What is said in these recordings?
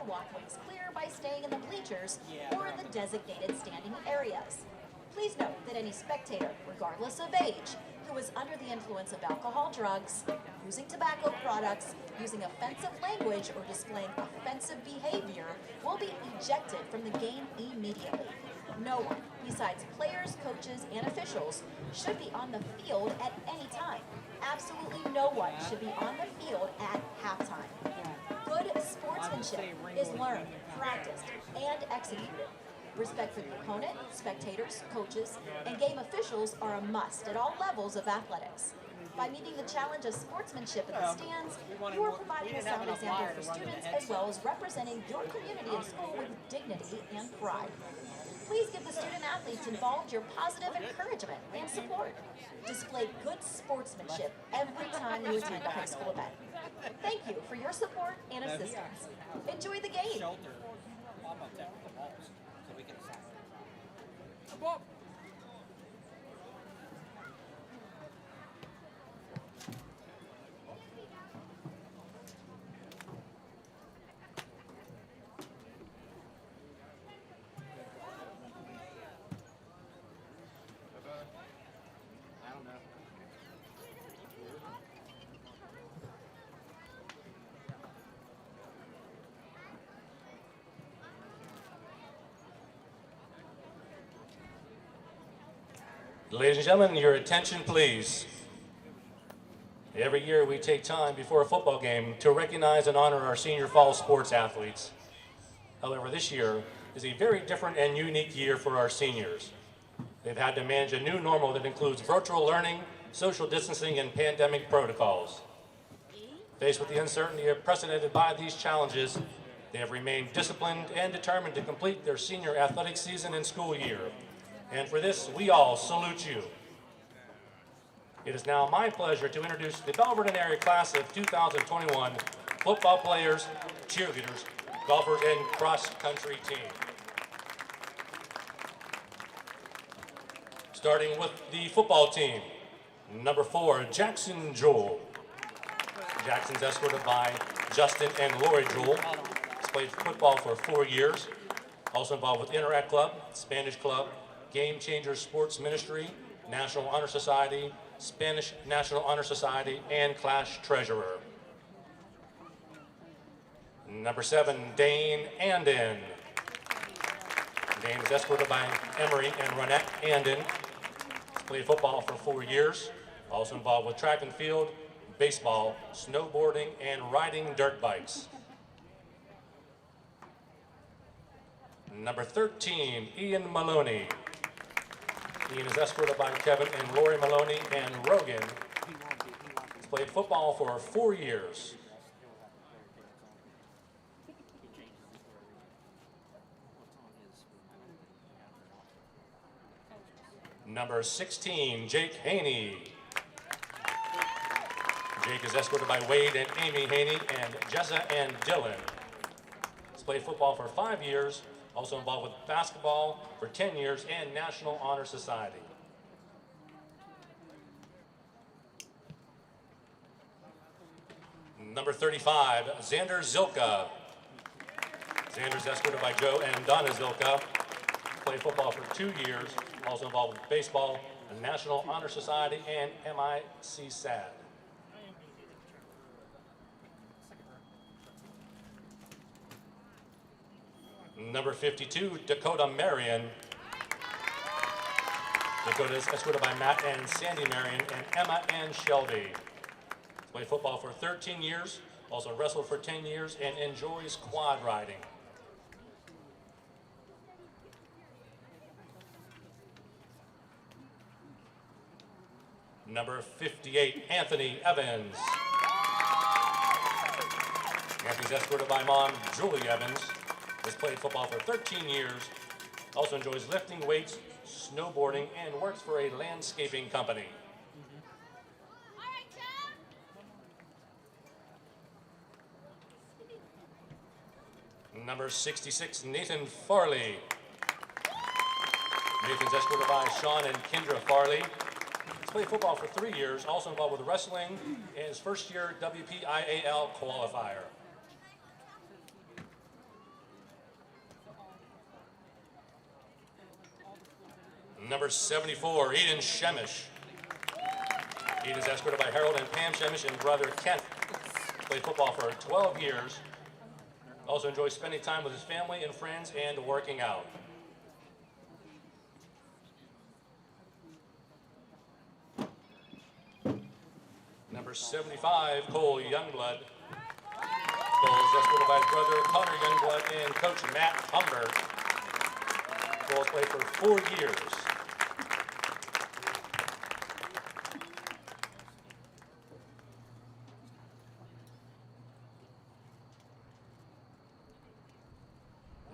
walkways clear by staying in the bleachers or the designated standing areas. Please note that any spectator, regardless of age, who is under the influence of alcohol, drugs, using tobacco products, using offensive language, or displaying offensive behavior will be ejected from the game immediately. No one, besides players, coaches, and officials, should be on the field at any time. Absolutely no one should be on the field at halftime. Good sportsmanship is learned, practiced, and executed. Respect for the opponent, spectators, coaches, and game officials are a must at all levels of athletics. By meeting the challenge of sportsmanship in the stands, you are providing a sound example for students as well as representing your community and school with dignity and pride. Please give the student athletes involved your positive encouragement and support. Display good sportsmanship every time you attend a high school event. Thank you for your support and assistance. Enjoy the game. Ladies and gentlemen, your attention please. Every year we take time before a football game to recognize and honor our senior fall sports athletes. However, this year is a very different and unique year for our seniors. They've had to manage a new normal that includes virtual learning, social distancing, and pandemic protocols. Faced with the uncertainty unprecedented by these challenges, they have remained disciplined and determined to complete their senior athletic season and school year. And for this, we all salute you. It is now my pleasure to introduce the Belle Vernon area class of 2021 football players, cheerleaders, golfers, and cross-country team. Starting with the football team, number 4, Jackson Jewell. Jackson's escorted by Justin and Lori Jewell. He's played football for 4 years, also involved with Interact Club, Spanish Club, Game Changers Sports Ministry, National Honor Society, Spanish National Honor Society, and Class Treasurer. Number 7, Dane Andin. Dane is escorted by Emery and Ronette Andin. He's played football for 4 years, also involved with track and field, baseball, snowboarding, and riding dirt bikes. Number 13, Ian Maloney. Ian is escorted by Kevin and Lori Maloney and Rogan. He's played football for 4 years. Number 16, Jake Haney. Jake is escorted by Wade and Amy Haney and Jessa and Dylan. He's played football for 5 years. Also involved with basketball for 10 years and National Honor Society. Number 35, Xander Zilka. Xander's escorted by Joe and Donna Zilka. Played football for 2 years. Also involved with baseball, the National Honor Society, and MIC SAD. Number 52, Dakota Marion. Dakota is escorted by Matt and Sandy Marion and Emma and Shelby. Played football for 13 years, also wrestled for 10 years, and enjoys quad riding. Number 58, Anthony Evans. Anthony's escorted by mom, Julie Evans. Has played football for 13 years, also enjoys lifting weights, snowboarding, and works for a landscaping company. Number 66, Nathan Farley. Nathan's escorted by Sean and Kendra Farley. He's played football for 3 years, also involved with wrestling, and his first year WPIAL qualifier. Number 74, Eden Shemish. Eden is escorted by Harold and Pam Shemish and brother Kent. Played football for 12 years. Also enjoys spending time with his family and friends and working out. Number 75, Cole Youngblood. Cole is escorted by his brother Connor Youngblood and coach Matt Humbert. Cole has played for 4 years.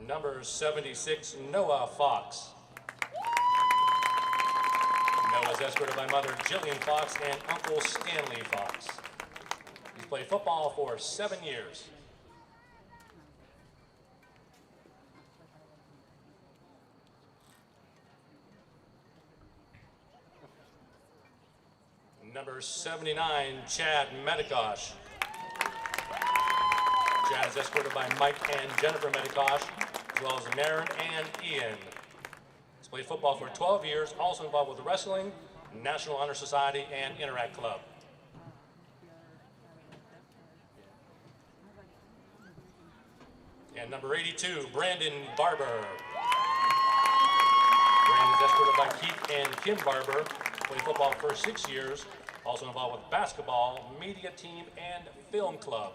Number 76, Noah Fox. Noah is escorted by mother Jillian Fox and uncle Stanley Fox. He's played football for 7 years. Number 79, Chad Medikosh. Chad is escorted by Mike and Jennifer Medikosh, as well as Maren and Ian. He's played football for 12 years, also involved with wrestling, National Honor Society, and Interact Club. And number 82, Brandon Barber. Brandon is escorted by Keith and Kim Barber. Played football for 6 years, also involved with basketball, media team, and film club.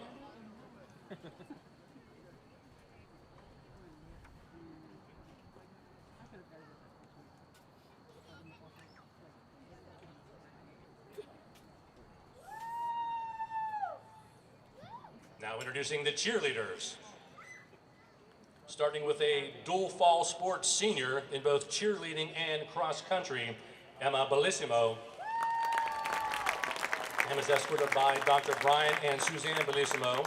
Now introducing the cheerleaders. Starting with a dual fall sports senior in both cheerleading and cross country, Emma Bellissimo. Emma is escorted by Dr. Brian and Suzanne Bellissimo.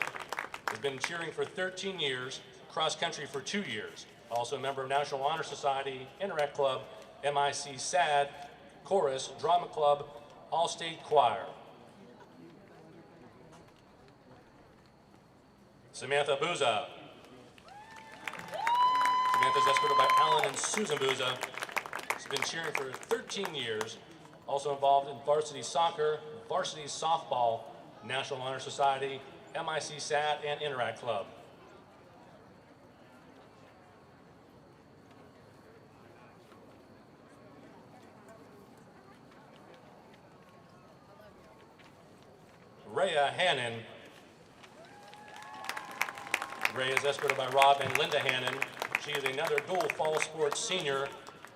Has been cheering for 13 years, cross country for 2 years. Also a member of National Honor Society, Interact Club, MIC SAD, Chorus, Drama Club, All-State Choir. Samantha Booza. Samantha is escorted by Alan and Susan Booza. She's been cheering for 13 years. Also involved in varsity soccer, varsity softball, National Honor Society, MIC SAD, and Interact Club. Rhea Hannon. Rhea is escorted by Rob and Linda Hannon. She is another dual fall sports senior,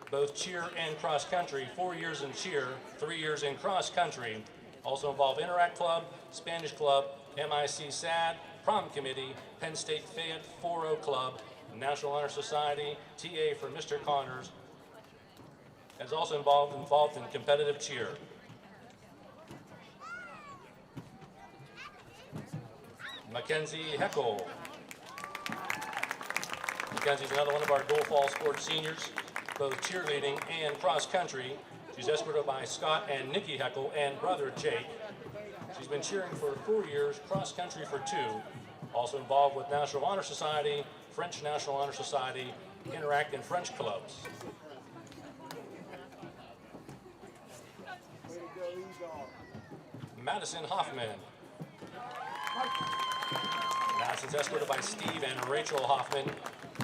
both cheer and cross country, 4 years in cheer, 3 years in cross country. Also involved Interact Club, Spanish Club, MIC SAD, Prom Committee, Penn State Fayette 4-0 Club, National Honor Society, TA for Mr. Connors. And is also involved in competitive cheer. Mackenzie Heckel. Mackenzie's another one of our dual fall sports seniors, both cheerleading and cross country. She's escorted by Scott and Nikki Heckel and brother Jake. She's been cheering for 4 years, cross country for 2. Also involved with National Honor Society, French National Honor Society, Interact and French clubs. Madison Hoffman. Madison's escorted by Steve and Rachel Hoffman.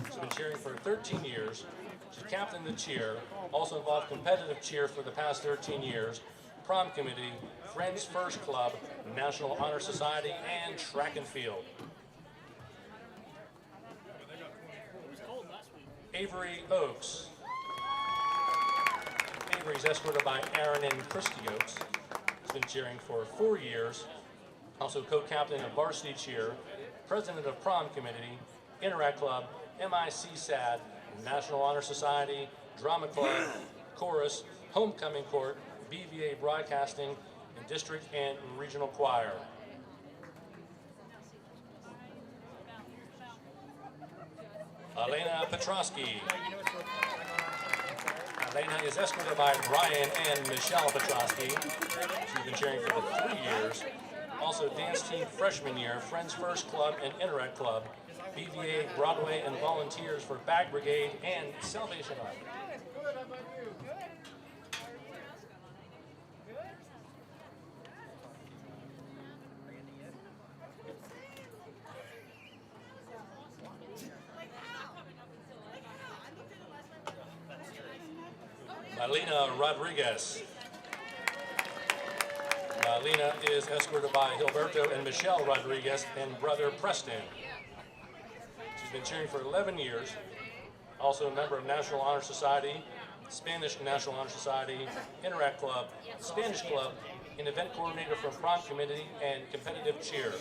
She's been cheering for 13 years. She's captained the cheer, also involved competitive cheer for the past 13 years, Prom Committee, Friends First Club, National Honor Society, and track and field. Avery Oakes. Avery's escorted by Aaron and Christy Oakes. She's been cheering for 4 years, also co-captain of varsity cheer, president of Prom Committee, Interact Club, MIC SAD, National Honor Society, Drama Club, Chorus, Homecoming Court, BVA Broadcasting, and District and Regional Choir. Elena Petrosky. Elena is escorted by Brian and Michelle Petrosky. She's been cheering for the 3 years. Also dance team freshman year, Friends First Club and Interact Club, BVA, Broadway, and volunteers for Bag Brigade and Salvation Army. Alina Rodriguez. Alina is escorted by Gilberto and Michelle Rodriguez and brother Preston. She's been cheering for 11 years. Also a member of National Honor Society, Spanish National Honor Society, Interact Club, Spanish Club, and event coordinator from prom committee and competitive cheer.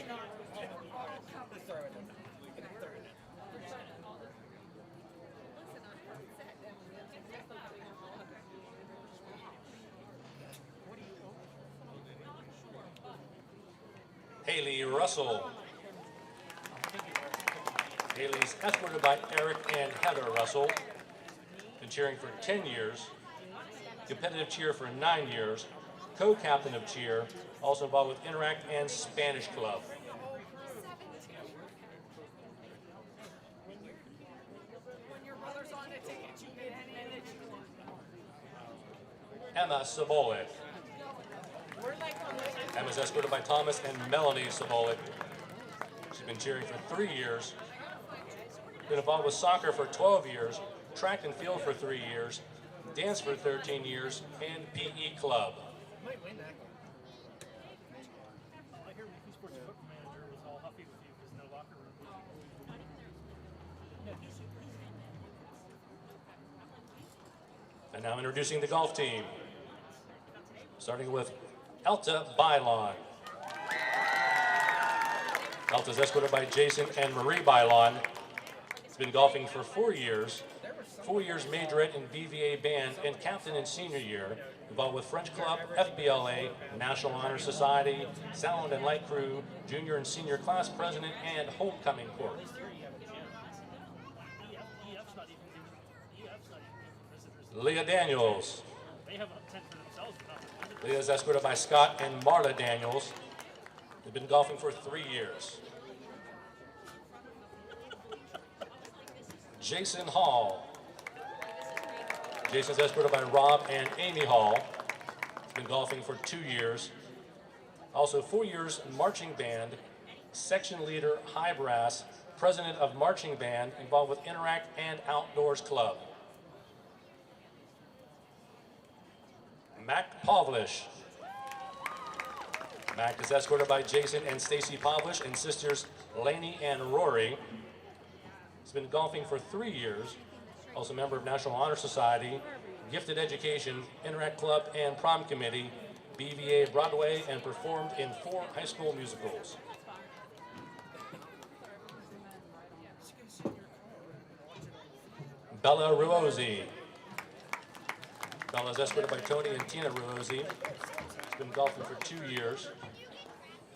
Haley Russell. Haley's escorted by Eric and Heather Russell. Been cheering for 10 years. Competitive cheer for 9 years. Co-captain of cheer. Also involved with Interact and Spanish Club. Emma Sobolik. Emma's escorted by Thomas and Melanie Sobolik. She's been cheering for 3 years. Been involved with soccer for 12 years, track and field for 3 years, dance for 13 years, and PE club. And now introducing the golf team. Starting with Elta Bailon. Elta's escorted by Jason and Marie Bailon. He's been golfing for 4 years. 4 years majorette in BVA band and captain in senior year. Involved with French Club, FBLA, National Honor Society, Sound and Light Crew, junior and senior class president, and homecoming court. Leah Daniels. Leah is escorted by Scott and Marla Daniels. They've been golfing for 3 years. Jason Hall. Jason's escorted by Rob and Amy Hall. He's been golfing for 2 years. Also 4 years marching band, section leader, high brass, president of marching band, involved with Interact and Outdoors Club. Mac Pavlish. Mac is escorted by Jason and Stacy Pavlish and sisters Lainey and Rory. He's been golfing for 3 years. Also a member of National Honor Society, Gifted Education, Interact Club, and Prom Committee, BVA Broadway, and performed in 4 high school musicals. Bella Ruozzi. Bella is escorted by Tony and Tina Ruozzi. She's been golfing for 2 years.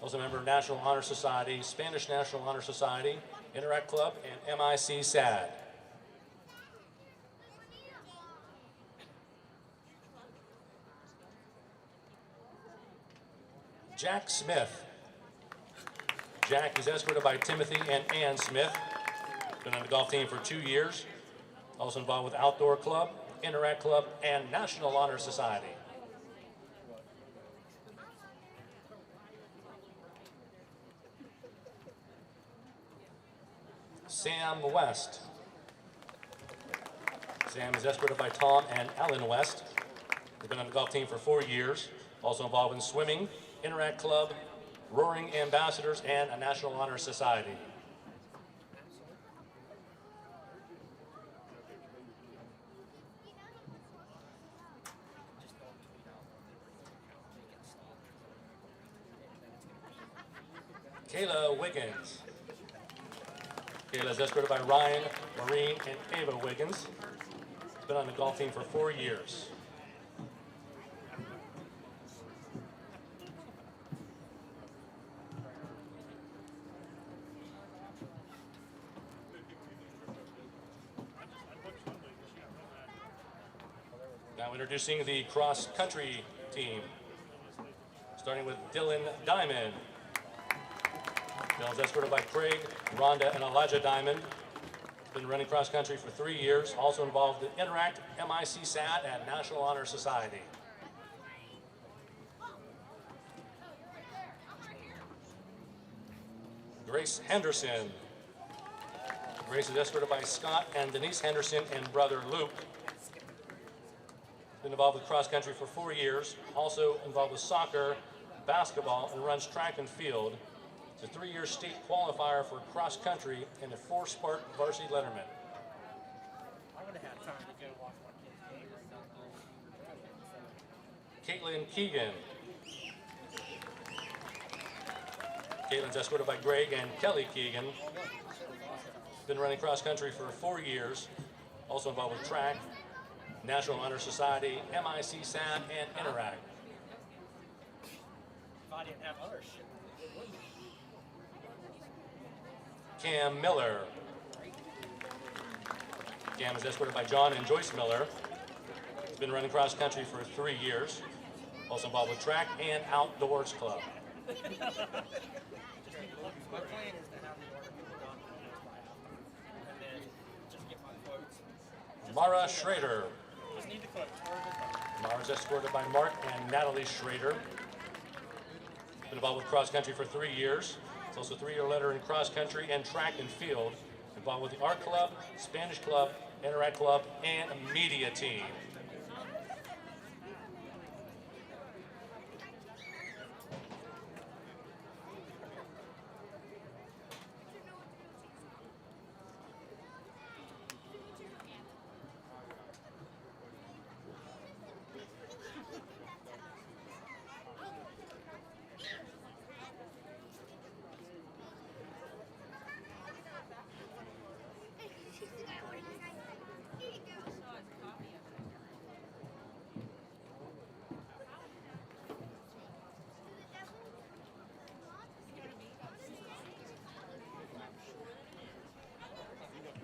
Also a member of National Honor Society, Spanish National Honor Society, Interact Club, and MIC SAD. Jack Smith. Jack is escorted by Timothy and Ann Smith. Been on the golf team for 2 years. Also involved with Outdoor Club, Interact Club, and National Honor Society. Sam West. Sam is escorted by Tom and Ellen West. They've been on the golf team for 4 years. Also involved in swimming, Interact Club, Roaring Ambassadors, and a National Honor Society. Kayla Wiggins. Kayla is escorted by Ryan, Maureen, and Ava Wiggins. She's been on the golf team for 4 years. Now introducing the cross-country team, starting with Dylan Diamond. Dylan's escorted by Craig, Rhonda, and Elijah Diamond. Been running cross-country for 3 years. Also involved in Interact, MIC SAD, and National Honor Society. Grace Henderson. Grace is escorted by Scott and Denise Henderson and brother Luke. Been involved with cross country for 4 years. Also involved with soccer, basketball, and runs track and field. He's a 3-year state qualifier for cross country and a 4-sport varsity letterman. I would have had time to go watch my kid's game right now. Caitlin Keegan. Caitlin's escorted by Greg and Kelly Keegan. Been running cross country for 4 years. Also involved with track, National Honor Society, MIC SAT, and Interact. If I didn't have other shit. Cam Miller. Cam is escorted by John and Joyce Miller. He's been running cross country for 3 years. Also involved with track and outdoors club. My plan is to have the article done almost by halftime. And then just get my quotes. Mara Schrader. Just need the quotes. Mara's escorted by Mark and Natalie Schrader. Been involved with cross country for 3 years. It's also a 3-year letter in cross country and track and field. Involved with the Art Club, Spanish Club, Interact Club, and media team.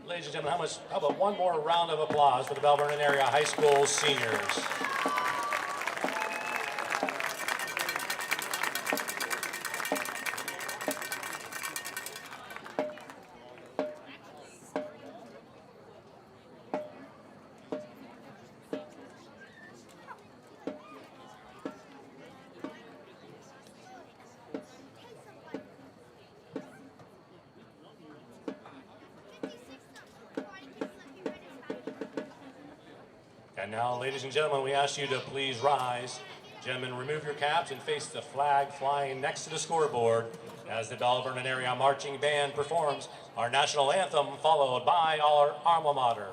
Ladies and gentlemen, how about one more round of applause for the Belle Vernon area high school seniors? And now, ladies and gentlemen, we ask you to please rise. Gentlemen, remove your caps and face the flag flying next to the scoreboard as the Belle Vernon area marching band performs our national anthem, followed by our alma mater.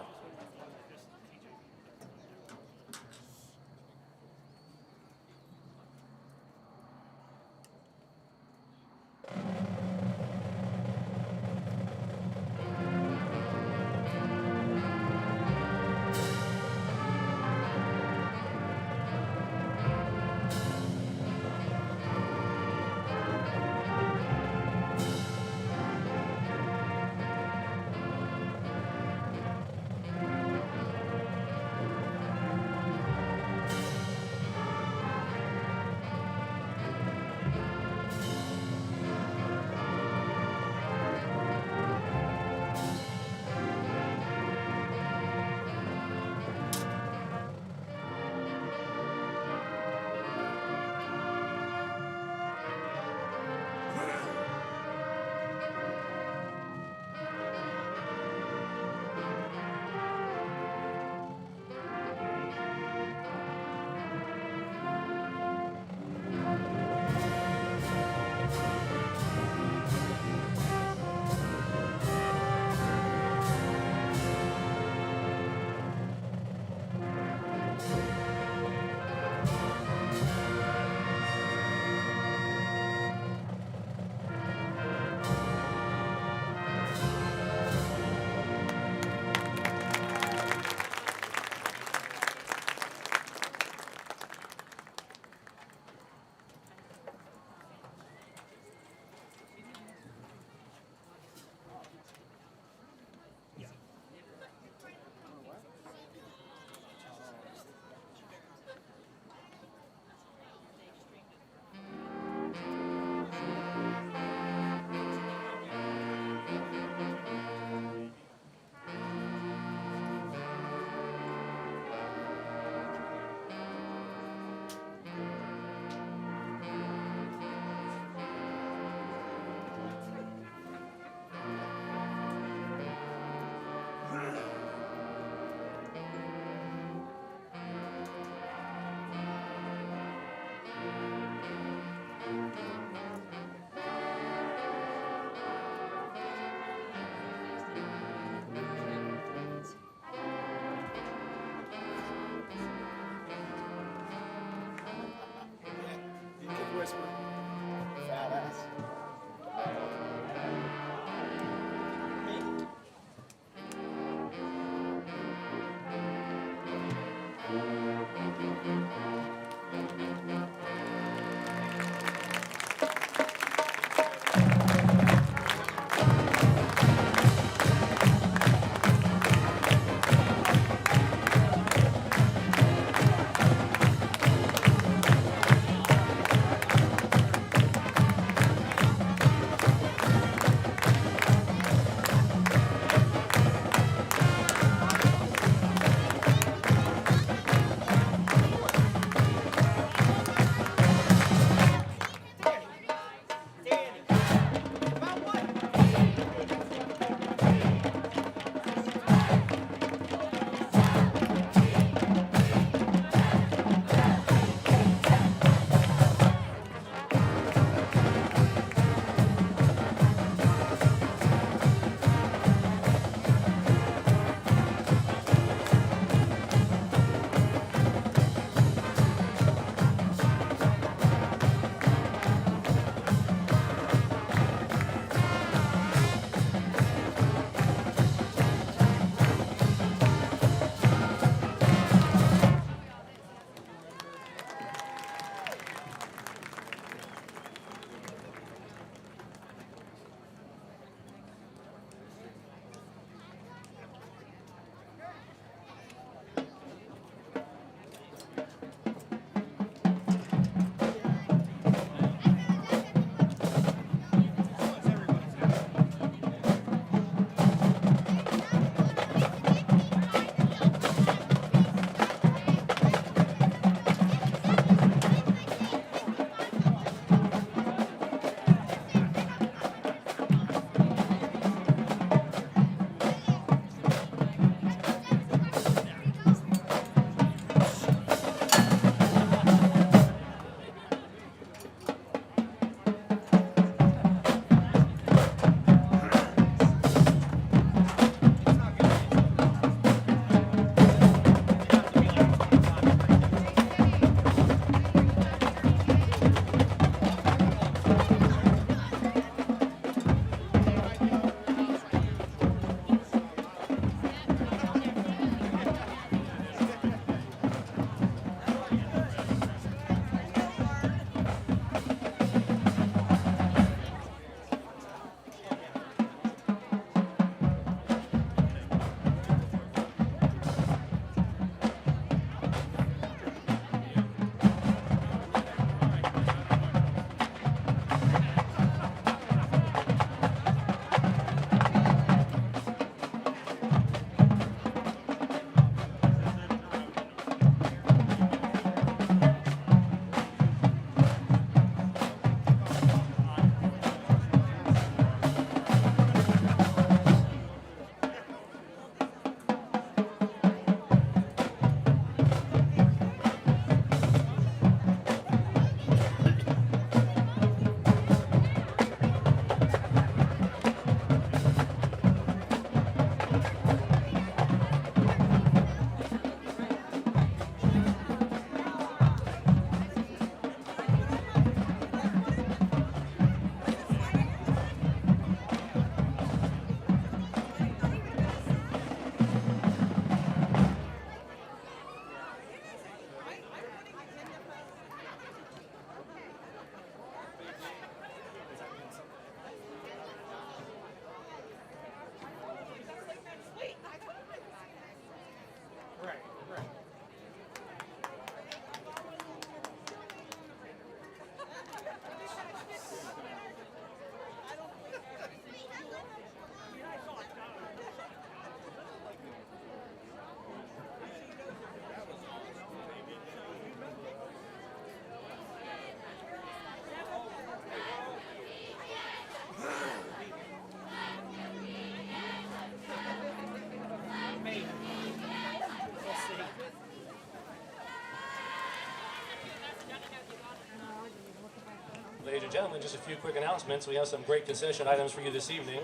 and gentlemen, just a few quick announcements. We have some great concession items for you this evening.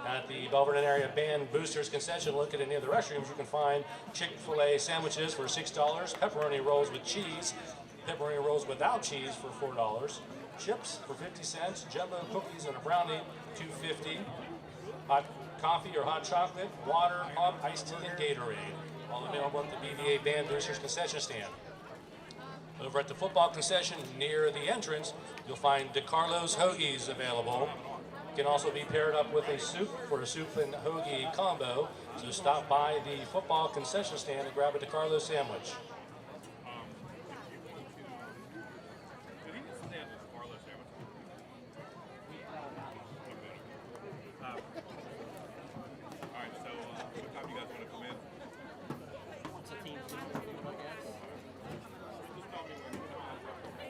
At the Belle Vernon area Band Boosters concession located in any of the restrooms, you can find Chick-fil-A sandwiches for $6, pepperoni rolls with cheese, pepperoni rolls without cheese for $4, chips for 50 cents, Jell-O cookies and a brownie, $2.50, hot coffee or hot chocolate, water, pop, iced tea, and Gatorade. All available at the BVA Band Boosters concession stand. Over at the football concession near the entrance, you'll find DeCarlo's Hoagies available. It can also be paired up with a soup for a soup and hoagie combo. So stop by the football concession stand and grab a DeCarlo sandwich.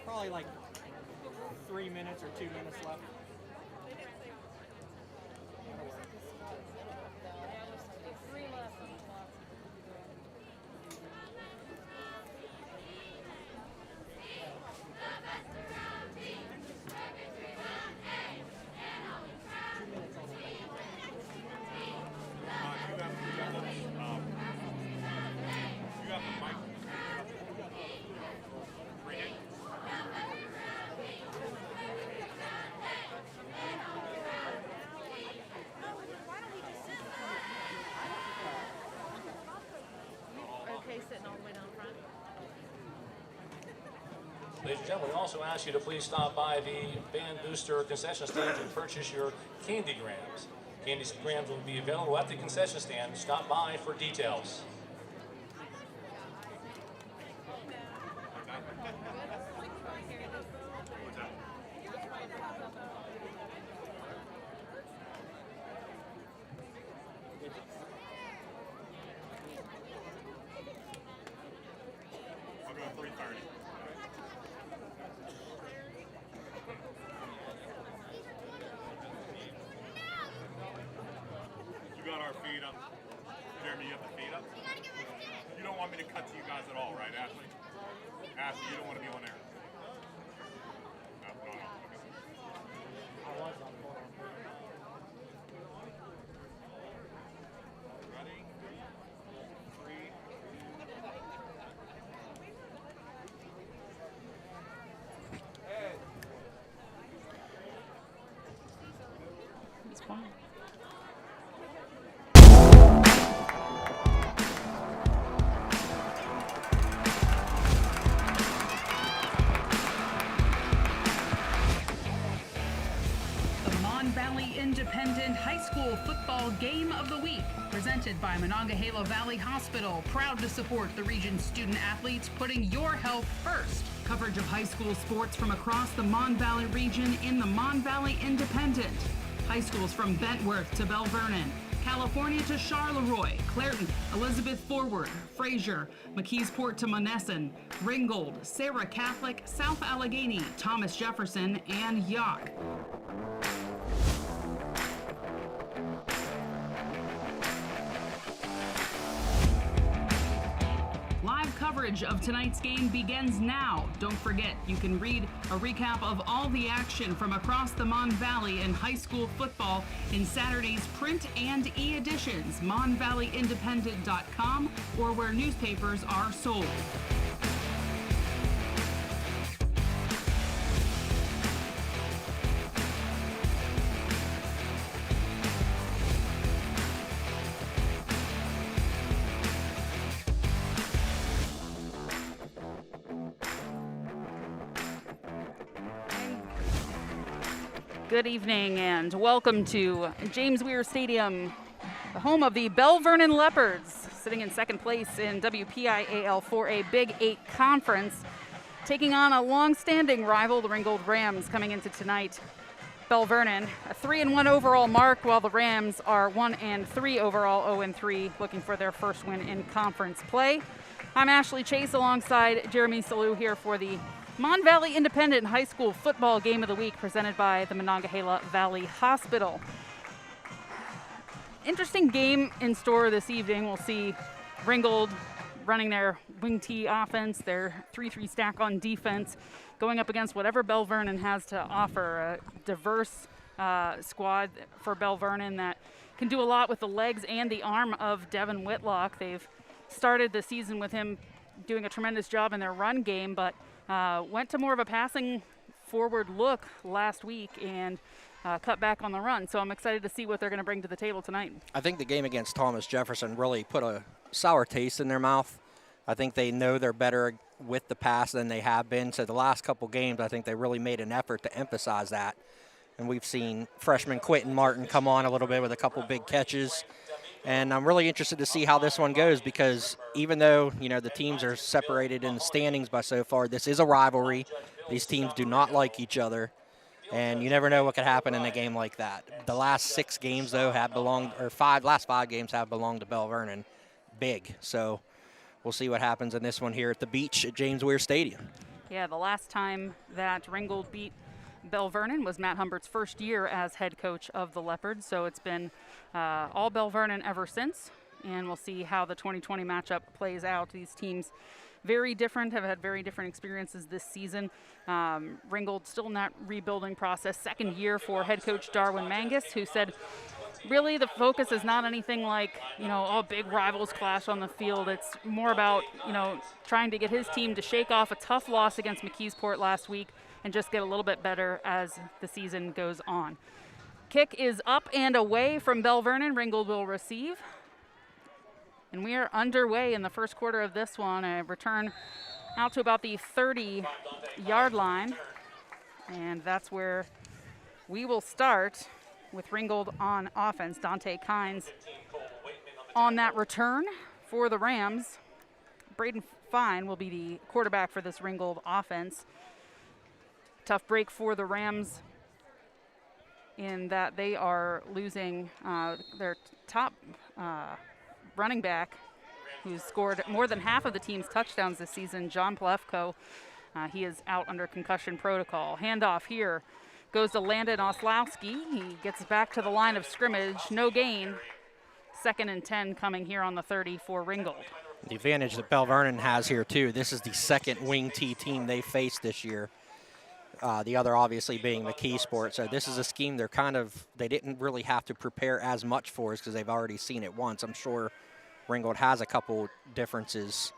Probably like 3 minutes or 2 minutes left. Sitting all the way down front. Ladies and gentlemen, we also ask you to please stop by the Band Booster concession stand to purchase your candy grams. Candy grams will be available at the concession stand. Stop by for details. I'll go 3:30. You got our feed up. Jeremy, you have the feed up? You don't want me to cut to you guys at all, right, Ashley? Ashley, you don't want to be on air. No. Okay. Ready? 3. It's fine. The Mon Valley Independent High School Football Game of the Week, presented by Monongahela Valley Hospital, proud to support the region's student athletes, putting your health first. Coverage of high school sports from across the Mon Valley region in the Mon Valley Independent. High schools from Bentworth to Belle Vernon, California to Charleroi, Clairton, Elizabeth Forward, Fraser, McKeesport to Monessen, Ringgold, Sarah Catholic, South Allegheny, Thomas Jefferson, and Yock. Live coverage of tonight's game begins now. Don't forget, you can read a recap of all the action from across the Mon Valley in high school football in Saturday's print and e-editions, monvalleyindependent.com, or where newspapers are sold. Good evening and welcome to James Weir Stadium, the home of the Belle Vernon Leopards, sitting in second place in WPIAL 4A Big 8 Conference, taking on a long-standing rival, the Ringgold Rams, coming into tonight. Belle Vernon, a 3-1 overall mark, while the Rams are 1-3 overall, 0-3, looking for their first win in conference play. I'm Ashley Chase alongside Jeremy Salou here for the Mon Valley Independent High School Football Game of the Week, presented by the Monongahela Valley Hospital. Interesting game in store this evening. We'll see Ringgold running their wing T offense, their 3-3 stack on defense, going up against whatever Belle Vernon has to offer. A diverse squad for Belle Vernon that can do a lot with the legs and the arm of Devin Whitlock. They've started the season with him doing a tremendous job in their run game, but went to more of a passing forward look last week and cut back on the run. So I'm excited to see what they're going to bring to the table tonight. I think the game against Thomas Jefferson really put a sour taste in their mouth. I think they know they're better with the pass than they have been. So the last couple games, I think they really made an effort to emphasize that. And we've seen freshman Quentin Martin come on a little bit with a couple big catches. And I'm really interested to see how this one goes, because even though, you know, the teams are separated in the standings by so far, this is a rivalry. These teams do not like each other, and you never know what could happen in a game like that. The last 6 games, though, have belonged, or last 5 games have belonged to Belle Vernon. Big. So we'll see what happens in this one here at the beach at James Weir Stadium. Yeah, the last time that Ringgold beat Belle Vernon was Matt Humbert's first year as head coach of the Leopards, so it's been all Belle Vernon ever since, and we'll see how the 2020 matchup plays out. These teams very different, have had very different experiences this season. Ringgold still in that rebuilding process, second year for head coach Darwin Mangus, who said really the focus is not anything like, you know, all big rivals clash on the field. It's more about, you know, trying to get his team to shake off a tough loss against McKeesport last week and just get a little bit better as the season goes on. Kick is up and away from Belle Vernon. Ringgold will receive. And we are underway in the first quarter of this one. A return out to about the 30-yard line. And that's where we will start with Ringgold on offense. Dante Kynes on that return for the Rams. Braden Fine will be the quarterback for this Ringgold offense. Tough break for the Rams in that they are losing their top running back, who's scored more than half of the team's touchdowns this season, John Plefko. He is out under concussion protocol. Handoff here goes to Landon Oslowski. He gets back to the line of scrimmage. No gain. 2nd and 10 coming here on the 30 for Ringgold. The advantage that Belle Vernon has here, too, this is the second wing T team they faced this year. The other obviously being McKeesport. So this is a scheme they didn't really have to prepare as much for us because they've already seen it once. I'm sure Ringgold has a couple differences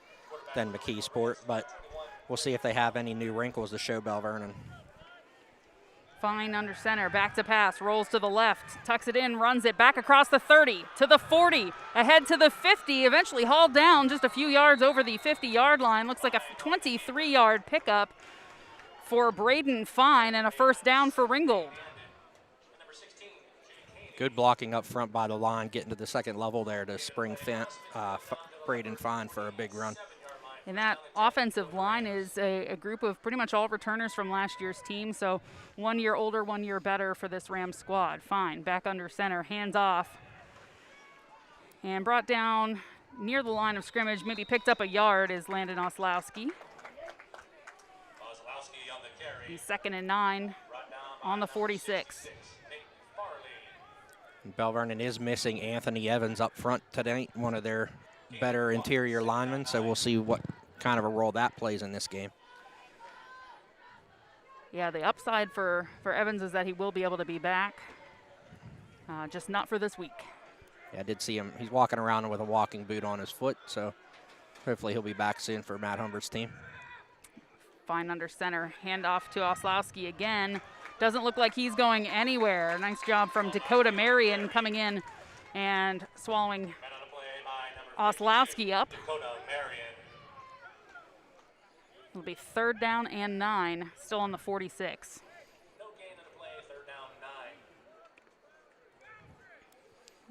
than McKeesport, but we'll see if they have any new wrinkles to show Belle Vernon. Fine under center, back to pass, rolls to the left, tucks it in, runs it back across the 30 to the 40, ahead to the 50, eventually hauled down just a few yards over the 50-yard line. Looks like a 23-yard pickup for Braden Fine and a first down for Ringgold. Good blocking up front by the line, getting to the second level there to spring Braden Fine for a big run. And that offensive line is a group of pretty much all returners from last year's team, so 1 year older, 1 year better for this Rams squad. Fine, back under center, hands off, and brought down near the line of scrimmage, maybe picked up a yard, is Landon Oslowski. He's 2nd and 9 on the 46. Belle Vernon is missing Anthony Evans up front tonight, one of their better interior linemen, so we'll see what kind of a role that plays in this game. Yeah, the upside for Evans is that he will be able to be back, just not for this week. Yeah, I did see him. He's walking around with a walking boot on his foot, so hopefully he'll be back soon for Matt Humbert's team. Fine under center, handoff to Oslowski again. Doesn't look like he's going anywhere. Nice job from Dakota Marion coming in and swallowing Oslowski up. It'll be 3rd down and 9, still on the 46.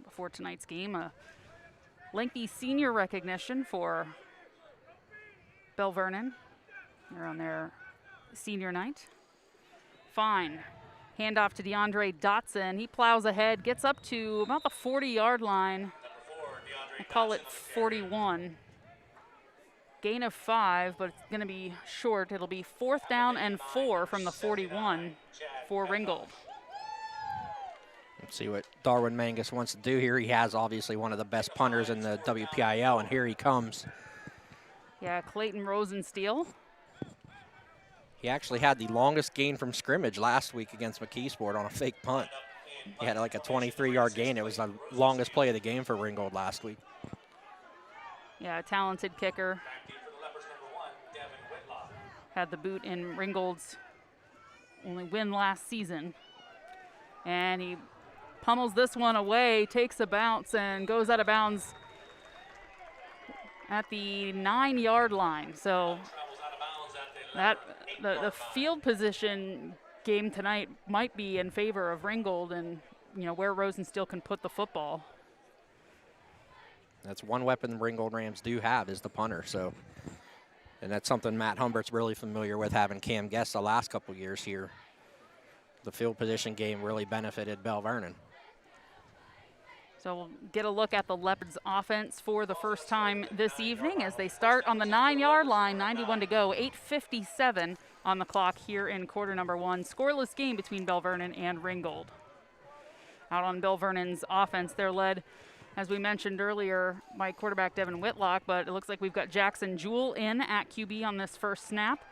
Before tonight's game, a lengthy senior recognition for Belle Vernon. They're on their senior night. Fine. Handoff to DeAndre Dotson. He plows ahead, gets up to about the 40-yard line. We'll call it 41. Gain of 5, but it's going to be short. It'll be 4th down and 4 from the 41 for Ringgold. Let's see what Darwin Mangus wants to do here. He has obviously one of the best punters in the WPIL, and here he comes. Yeah, Clayton Rosensteel. He actually had the longest gain from scrimmage last week against McKeesport on a fake punt. He had like a 23-yard gain. It was the longest play of the game for Ringgold last week. Yeah, talented kicker. Had the boot in Ringgold's only win last season. And he pummels this one away, takes a bounce, and goes out of bounds at the 9-yard line. So that the field position game tonight might be in favor of Ringgold, and where Rosensteel can put the football. That's one weapon the Ringgold Rams do have is the punter. So, and that's something Matt Humbert's really familiar with, having Cam Guest the last couple years here. The field position game really benefited Belle Vernon. So we'll get a look at the Leopards offense for the first time this evening as they start on the 9-yard line, 91 to go, 8:57 on the clock here in quarter number 1. Scoreless game between Belle Vernon and Ringgold. Out on Belle Vernon's offense, they're led, as we mentioned earlier, by quarterback Devin Whitlock, but it looks like we've got Jackson Jewell in at QB on this first snap.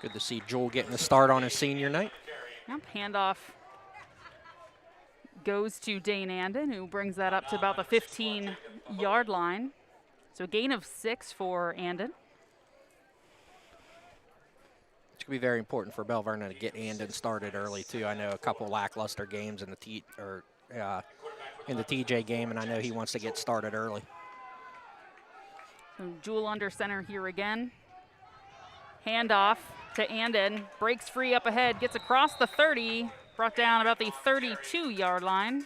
Good to see Jewell getting a start on his senior night. Yep, handoff goes to Dane Anden, who brings that up to about the 15-yard line. So a gain of 6 for Anden. It's going to be very important for Belle Vernon to get Anden started early, too. I know a couple lackluster games in the TJ game, and I know he wants to get started early. So Jewell under center here again. Handoff to Anden, breaks free up ahead, gets across the 30, brought down about the 32-yard line.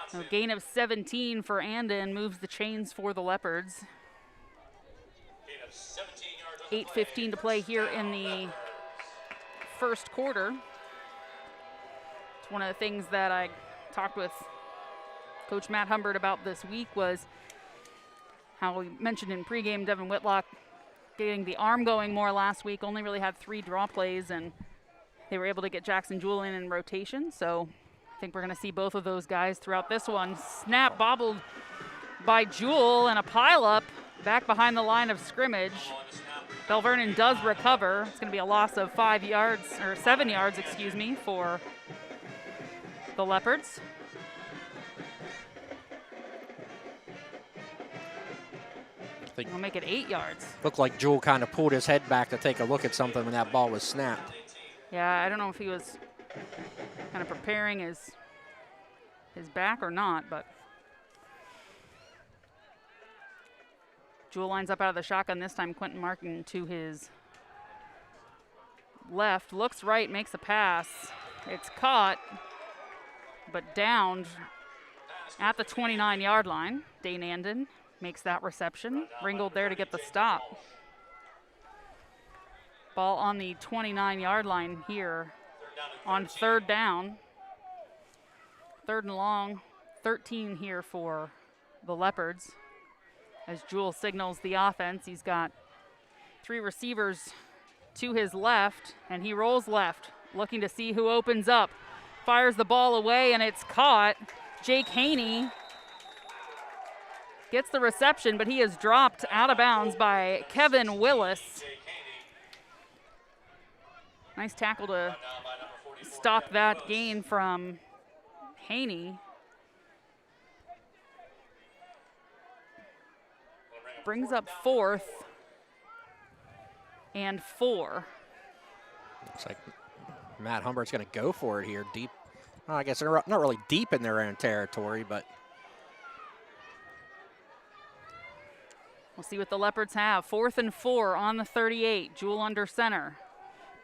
So gain of 17 for Anden, moves the chains for the Leopards. 8:15 to play here in the first quarter. It's one of the things that I talked with Coach Matt Humbert about this week was how we mentioned in pregame Devin Whitlock getting the arm going more last week, only really had 3 draw plays, and they were able to get Jackson Jewell in rotation. So I think we're going to see both of those guys throughout this one. Snap bobbled by Jewell, and a pileup back behind the line of scrimmage. Belle Vernon does recover. It's going to be a loss of 7 yards, for the Leopards. We'll make it 8 yards. Looked like Jewell kind of pulled his head back to take a look at something when that ball was snapped. Yeah, I don't know if he was kind of preparing his back or not, but Jewell lines up out of the shotgun this time. Quentin Martin to his left, looks right, makes a pass. It's caught, but downed at the 29-yard line. Dane Anden makes that reception. Ringgold there to get the stop. Ball on the 29-yard line here on third down. 3rd and long, 13 here for the Leopards. As Jewell signals the offense, he's got 3 receivers to his left, and he rolls left, looking to see who opens up. Fires the ball away, and it's caught. Jake Haney gets the reception, but he is dropped out of bounds by Kevin Willis. Nice tackle to stop that gain from Haney. Brings up 4th and 4. Looks like Matt Humbert's going to go for it here deep. Well, I guess they're not really deep in their own territory, but we'll see what the Leopards have. 4th and 4 on the 38. Jewell under center.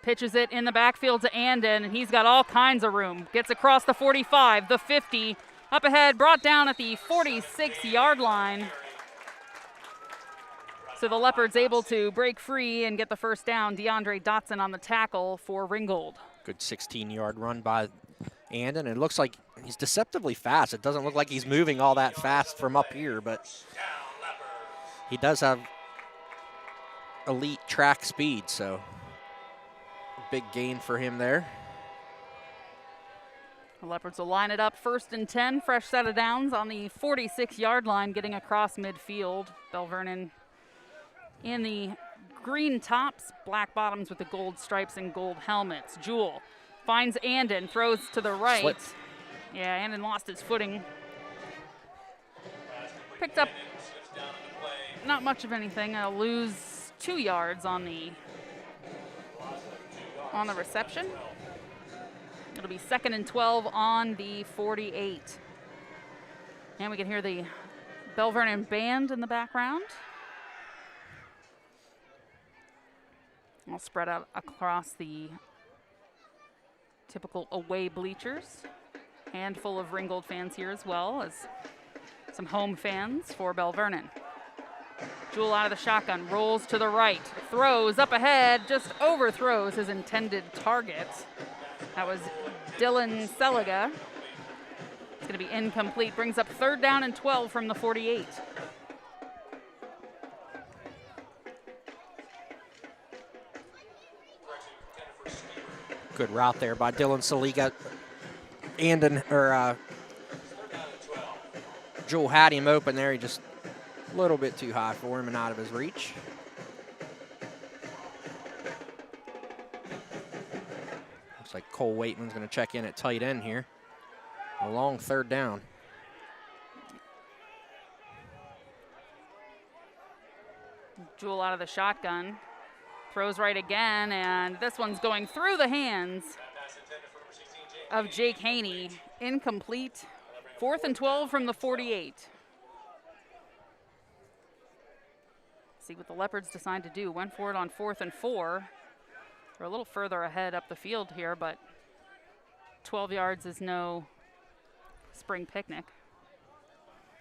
Pitches it in the backfield to Anden, and he's got all kinds of room. Gets across the 45, the 50. Up ahead, brought down at the 46-yard line. So the Leopards able to break free and get the first down. DeAndre Dotson on the tackle for Ringgold. good 16-yard run by Anden. It looks like he's deceptively fast. It doesn't look like he's moving all that fast from up here, but he does have elite track speed, so big gain for him there. The Leopards will line it up 1st and 10, fresh set of downs on the 46-yard line, getting across midfield. Belle Vernon in the green tops, black bottoms with the gold stripes and gold helmets. Jewell finds Andon, throws to the right. Slipped. Yeah, Andon lost his footing. Picked up not much of anything. I'll lose 2 yards on the reception. It'll be 2nd and 12 on the 48. And we can hear the Belle Vernon band in the background. I'll spread out across the typical away bleachers. Handful of Ringgold fans here as well as some home fans for Belle Vernon. Jewell out of the shotgun, rolls to the right, throws up ahead, just overthrows his intended target. That was Dylan Seliga. It's going to be incomplete, brings up 3rd down and 12 from the 48. Good route there by Dylan Seliga. Jewell had him open there. He just a little bit too high for him and out of his reach. Looks like Cole Waitman's going to check in at tight end here. A long 3rd down. Jewell out of the shotgun. Throws right again, and this one's going through the hands of Jake Haney. Incomplete. 4th and 12 from the 48. See what the Leopards decide to do. Went for it on 4th and 4. They're a little further ahead up the field here, but 12 yards is no spring picnic.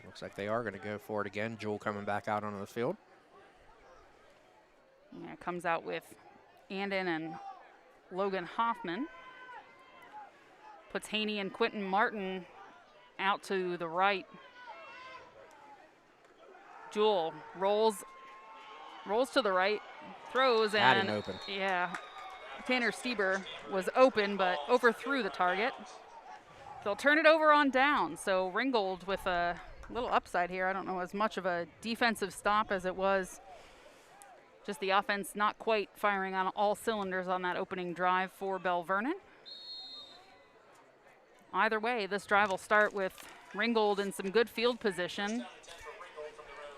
Looks like they are going to go for it again. Jewell coming back out onto the field. Yeah, comes out with Andon and Logan Hoffman. Puts Haney and Quentin Martin out to the right. Jewell rolls to the right, throws, Had and him open. Yeah, Tanner Stieber was open but overthrew the target. They'll turn it over on down. So Ringgold with a little upside here. I don't know as much of a defensive stop as it was just the offense not quite firing on all cylinders on that opening drive for Belle Vernon. Either way, this drive will start with Ringgold in some good field position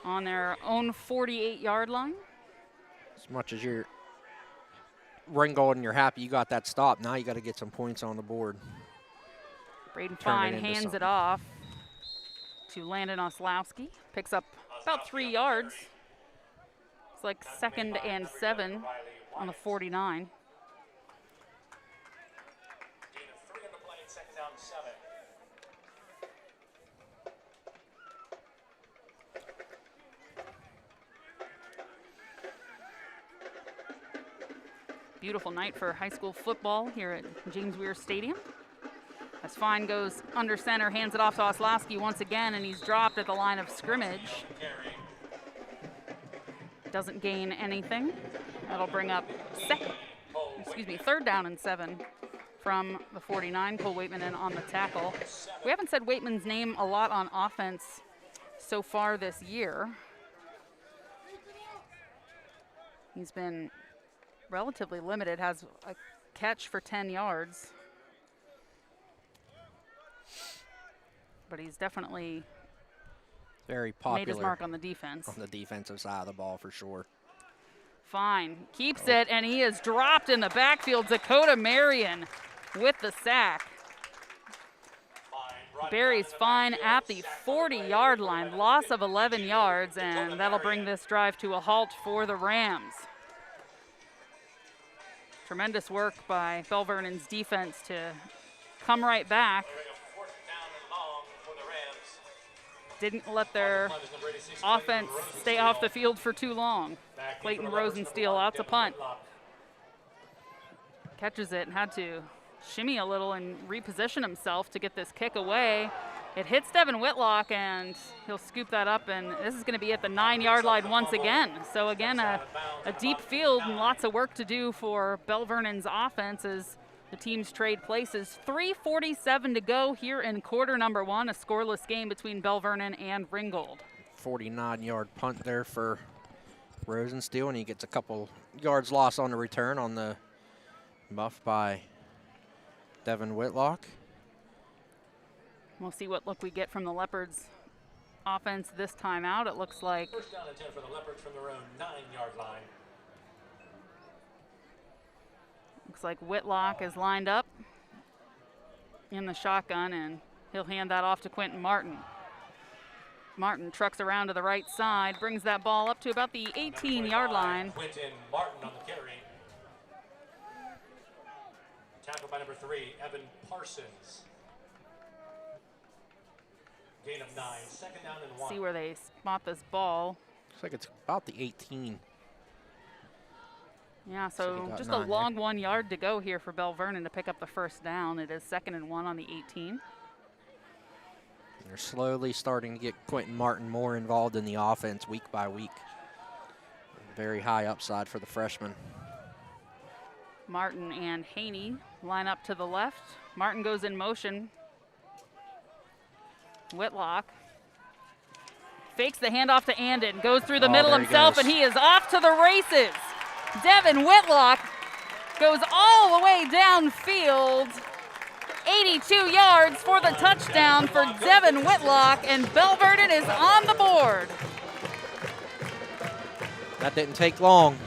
on their own 48-yard line. As much as you're Ringgold and you're happy you got that stop, now you got to get some points on the board. Braden Turn it Fine into hands something. it off to Landon Oslowski. Picks up about 3 yards. It's like 2nd and 7 on the 49. Beautiful night for high school football here at James Weir Stadium. As Fine goes under center, hands it off to Oslowski once again, and he's dropped at the line of scrimmage. Doesn't gain anything. That'll bring up 3rd down and 7 from the 49. Cole Waitman in on the tackle. We haven't said Waitman's name a lot on offense so far this year. He's been relatively limited, has a catch for 10 yards. But he's definitely Very popular. made his mark on the defense. On the defensive side of the ball for sure. Fine, keeps it, and he is dropped in the backfield. Dakota Marion with the sack. Buries Fine at the 40-yard line, loss of 11 yards, and that'll bring this drive to a halt for the Rams. Tremendous work by Belle Vernon's defense to come right back. Didn't let their offense stay off the field for too long. Clayton Rosensteel out to punt. Catches it and had to shimmy a little and reposition himself to get this kick away. It hits Devin Whitlock, and he'll scoop that up, and this is going to be at the 9-yard line once again. So again, a deep field and lots of work to do for Belle Vernon's offense as The teams trade places. 3:47 to go here in quarter number one. A scoreless game between Belle Vernon and Ringgold. 49-yard punt there for Rosensteel, and he gets a couple yards lost on the return on the muff by Devin Whitlock. We'll see what look we get from the Leopards offense this time out. It looks like First down and 10 for the Leopards from their own 9-yard line. Whitlock is lined up in the shotgun, and he'll hand that off to Quentin Martin. Martin trucks around to the right side, brings that ball up to about the 18-yard line. Quentin Martin on the carry. Tackled by number 3, Evan Parsons. Gain of 9, second down and 1. See where they spot this ball. Looks like it's about the 18. Yeah, So so he got just 9 a long 1 yard to go here for Belle Vernon to pick up the first down. It is second and 1 on the 18. They're slowly starting to get Quentin Martin more involved in the offense week by week. Very high upside for the freshman. Martin and Haney line up to the left. Martin goes in motion. Whitlock fakes the handoff to Andon, goes through the middle there he himself, goes. and he is off to the races. Devin Whitlock goes all the way downfield. 82 yards for the touchdown for Devin Whitlock, and Belle Vernon is on the board. That didn't take long.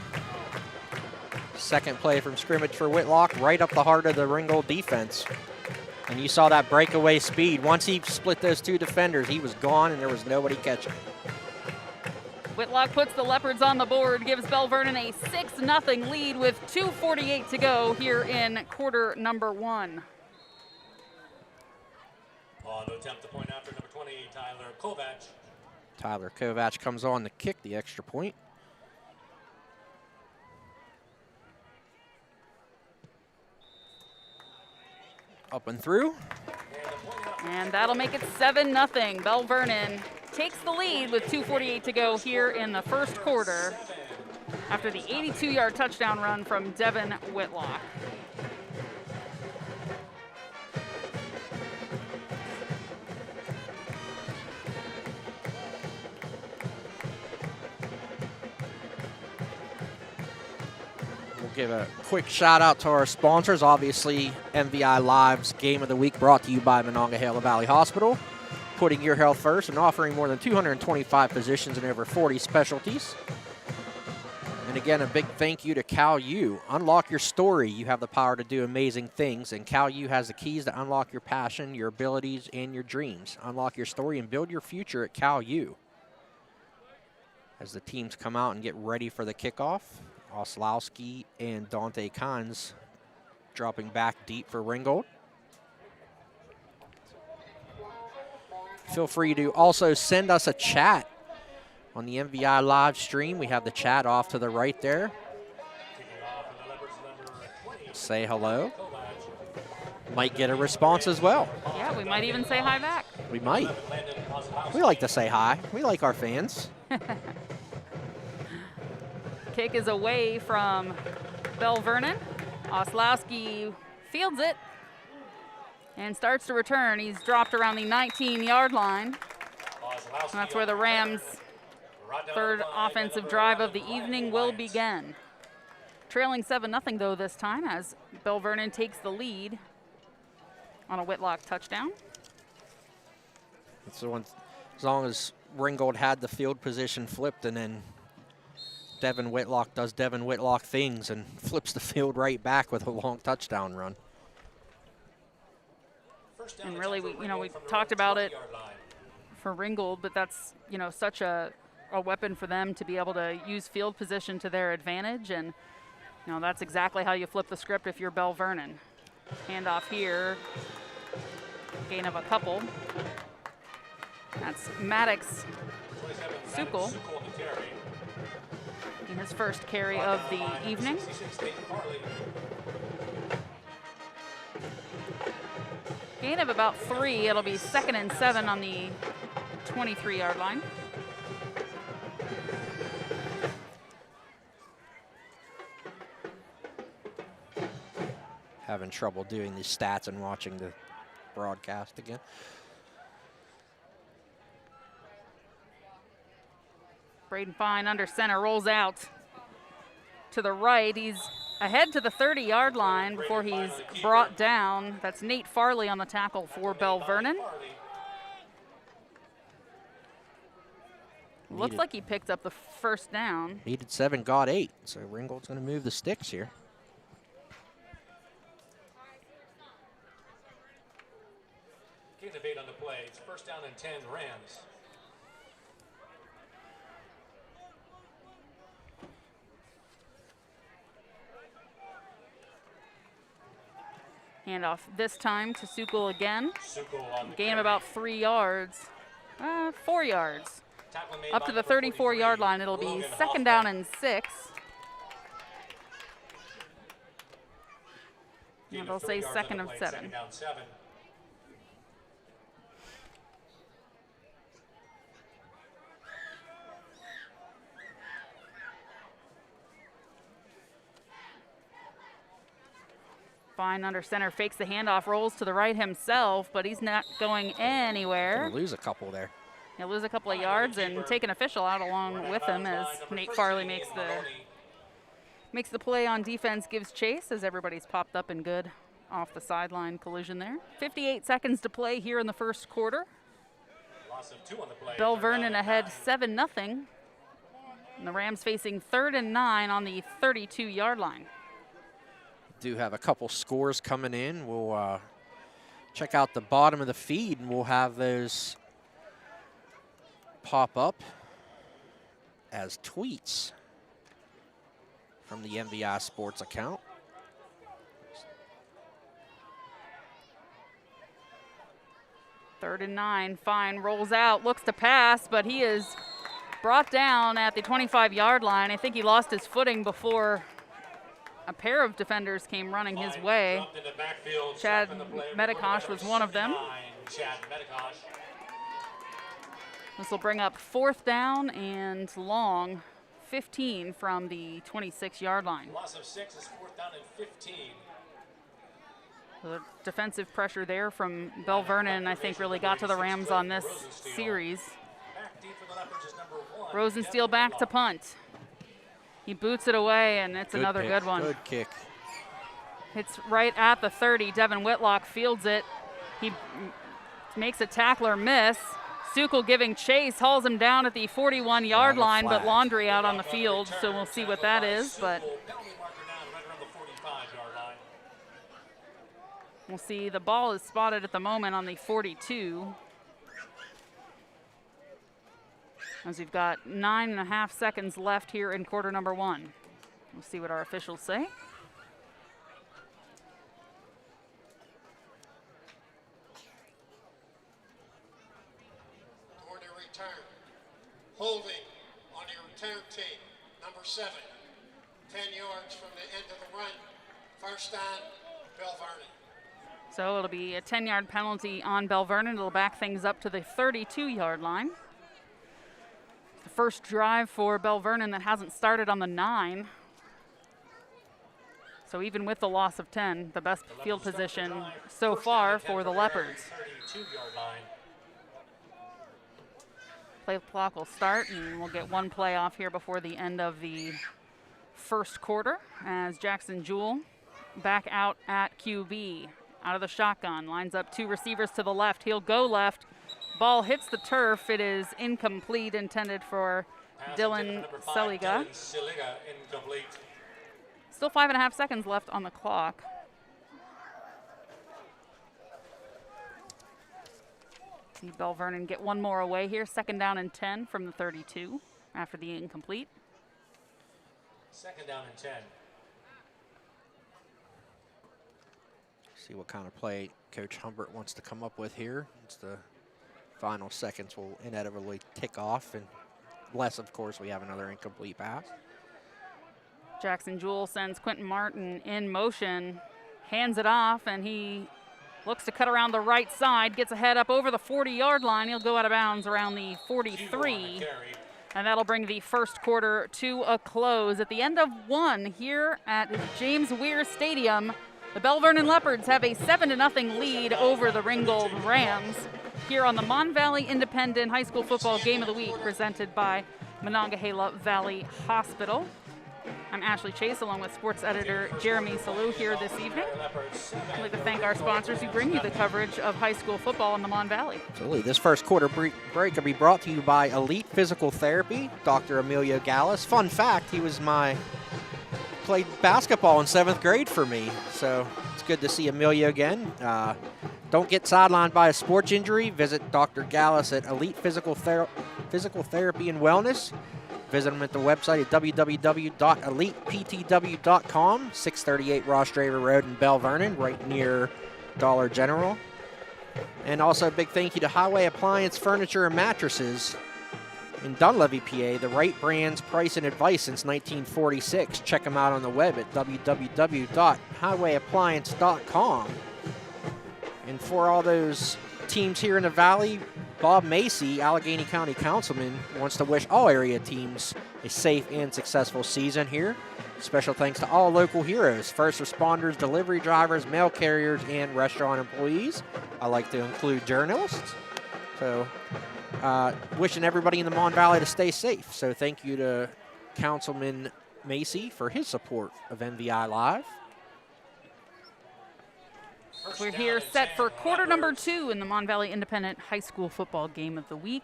Second play from scrimmage for Whitlock, right up the heart of the Ringgold defense. And you saw that breakaway speed. Once he split those two defenders, he was gone and there was nobody catching. Whitlock puts the Leopards on the board, gives Belle Vernon a 6-0 lead with 2:48 to go here in quarter number one. On to attempt the point after number 20, Tyler Kovac. Tyler Kovac comes on to kick the extra point. Up and through. And that'll make it 7-0. Belle Vernon takes the lead with 2:48 to go here in the first quarter after the 82-yard touchdown run from Devin Whitlock. We'll give a quick shout out to our sponsors. Obviously, MVI Live's Game of the Week brought to you by Monongahela Valley Hospital, putting your health first and offering more than 225 positions in over 40 specialties. And again, a big thank you to Cal U. Unlock your story. You have the power to do amazing things, and Cal U has the keys to unlock your passion, your abilities, and your dreams. Unlock your story and build your future at Cal U. As the teams come out and get ready for the kickoff, Oslowski and Dante Kahns dropping back deep for Ringgold. Feel free to also send us a chat on the MVI live stream. We have the chat off to the right there. Say hello. Might get a response as well. Yeah, we might even say hi back. We might. We like to say hi. We like our fans. Kick is away from Belle Vernon. Oslowski fields it and starts to return. He's dropped around the 19-yard line. And that's where the Rams' third offensive drive of the evening will begin. Trailing 7-0 though this time as Belle Vernon takes the lead on a Whitlock touchdown. So as long as Ringgold had the field position flipped, and then Devin Whitlock does Devin Whitlock things and flips the field right back with a long touchdown run. And really, we talked about it for Ringgold, but that's, such a weapon for them to be able to use field position to their advantage. And, that's exactly how you flip the script if you're Belle Vernon. Handoff here, gain of a couple. That's Maddox Sukol in his first carry of the evening. Gain of about 3. It'll be 2nd and 7 on the 23-yard line. having trouble doing these stats and watching the broadcast again. Braden Fine under center, rolls out to the right. He's ahead to the 30-yard line before he's brought down. That's Nate Farley on the tackle for Belle Vernon. Looks like he picked up the first down. Needed 7, got 8. So Ringgold's going to move the sticks here. Gain of 8 on the play. It's first down and 10, Rams. Handoff this time to Sukul again. Sukul on the Gain of carry. about 3 yards. 4 yards. Tackle made Up by to the number 34-yard 43, line. It'll be Logan second down Hoffman. and 6. Gain And of they'll 3 say yards second on the of play, 7. Second down 7. Fine under center, fakes the handoff, rolls to the right himself, but he's not going anywhere. Gonna lose a couple there. He'll lose a couple of yards and take an official out along with him as Nate Farley makes the play on defense, gives chase as everybody's popped up and good off the sideline collision there. 58 seconds to play here in the first quarter. Loss of 2 on the play. Belle Third down Vernon and ahead 9. 7-0. And the Rams facing 3rd and 9 on the 32-yard line. Do have a couple scores coming in. We'll check out the bottom of the feed, and we'll have those pop up as tweets from the MVI Sports account. Third and 9, Fine rolls out, looks to pass, but he is brought down at the 25-yard line. I think he lost his footing before a pair of defenders came running his way. Jumped in the backfield, Chad stopping the play. Medikosh was one of them. 79, Chad Medikosh. This will bring up 4th down and long, 15 from the 26-yard line. Loss of 6 is 4th down and 15. The defensive pressure there from Belle Vernon, I think, really got to the Rams on this series. Back deep for the Leopards is number 1. Rosensteel back to punt. He boots it away, and it's another pick, good one. Good kick. It's right at the 30. Devin Whitlock fields it. He makes a tackler miss. Sukul giving chase, hauls him down at the 41-yard line, but Laundry out on the field, so we'll see what that is. But we'll see. The ball is spotted at the moment on the 42. As we've got 9.5 seconds left here in quarter number 1. We'll see what our officials say. Corner return. Holding on your return team. Number 7. 10 yards from the end of the run. First down, Belle Vernon. So it'll be a 10-yard penalty on Belle Vernon. It'll back things up to the 32-yard line. The first drive for Belle Vernon that hasn't started on the 9. So even with the loss of 10, the best field position so far for the Leopards. 32-yard line. Play clock will start, and we'll get one play off here before the end of the first quarter as Jackson Jewell back out at QB. Out of the shotgun, lines up 2 receivers to the left. He'll go left. Ball hits the turf. It is incomplete, intended for Dylan Seliga. Incomplete. Still 5.5 seconds left on the clock. See Belle Vernon get one more away here. Second down and 10 from the 32 after the incomplete. Second down and 10. See what kind of play Coach Humbert wants to come up with here. It's the final seconds will inevitably tick off, and unless, of course, we have another incomplete pass. Jackson Jewell sends Quentin Martin in motion, hands it off, and he looks to cut around the right side, gets ahead up over the 40-yard line. He'll go out of bounds around the 43, and that'll bring the first quarter to a close. At the end of 1 here at James Weir Stadium, The Belle Vernon Leopards have a 7-0 lead over the Ringgold Rams here on the Mon Valley Independent High School Football Game of the Week presented by Monongahela Valley Hospital. I'm Ashley Chase along with sports editor Jeremy Salou here this evening. I'd like to thank our sponsors who bring you the coverage of high school football in the Mon Valley. Absolutely. This first quarter break will be brought to you by Elite Physical Therapy, Dr. Emilio Gallus. Fun fact, he was played basketball in 7th grade for me, so it's good to see Emilio again. Don't get sidelined by a sports injury. Visit Dr. Gallus at Elite Physical Therapy and Wellness. Visit them at the website at www.eliteptw.com, 638 Ross Draver Road in Belle Vernon, right near Dollar General. And also a big thank you to Highway Appliance Furniture and Mattresses in Dunleavy, PA, the right brands, price, and advice since 1946. Check them out on the web at www.highwayappliance.com. And for all those teams here in the Valley, Bob Macy, Allegheny County Councilman, wants to wish all area teams a safe and successful season here. Special thanks to all local heroes, first responders, delivery drivers, mail carriers, and restaurant employees. I like to include journalists. So wishing everybody in the Mon Valley to stay safe. So thank you to Councilman Macy for his support of MVI Live. We're here set for quarter number 2 in the Mon Valley Independent High School Football Game of the Week,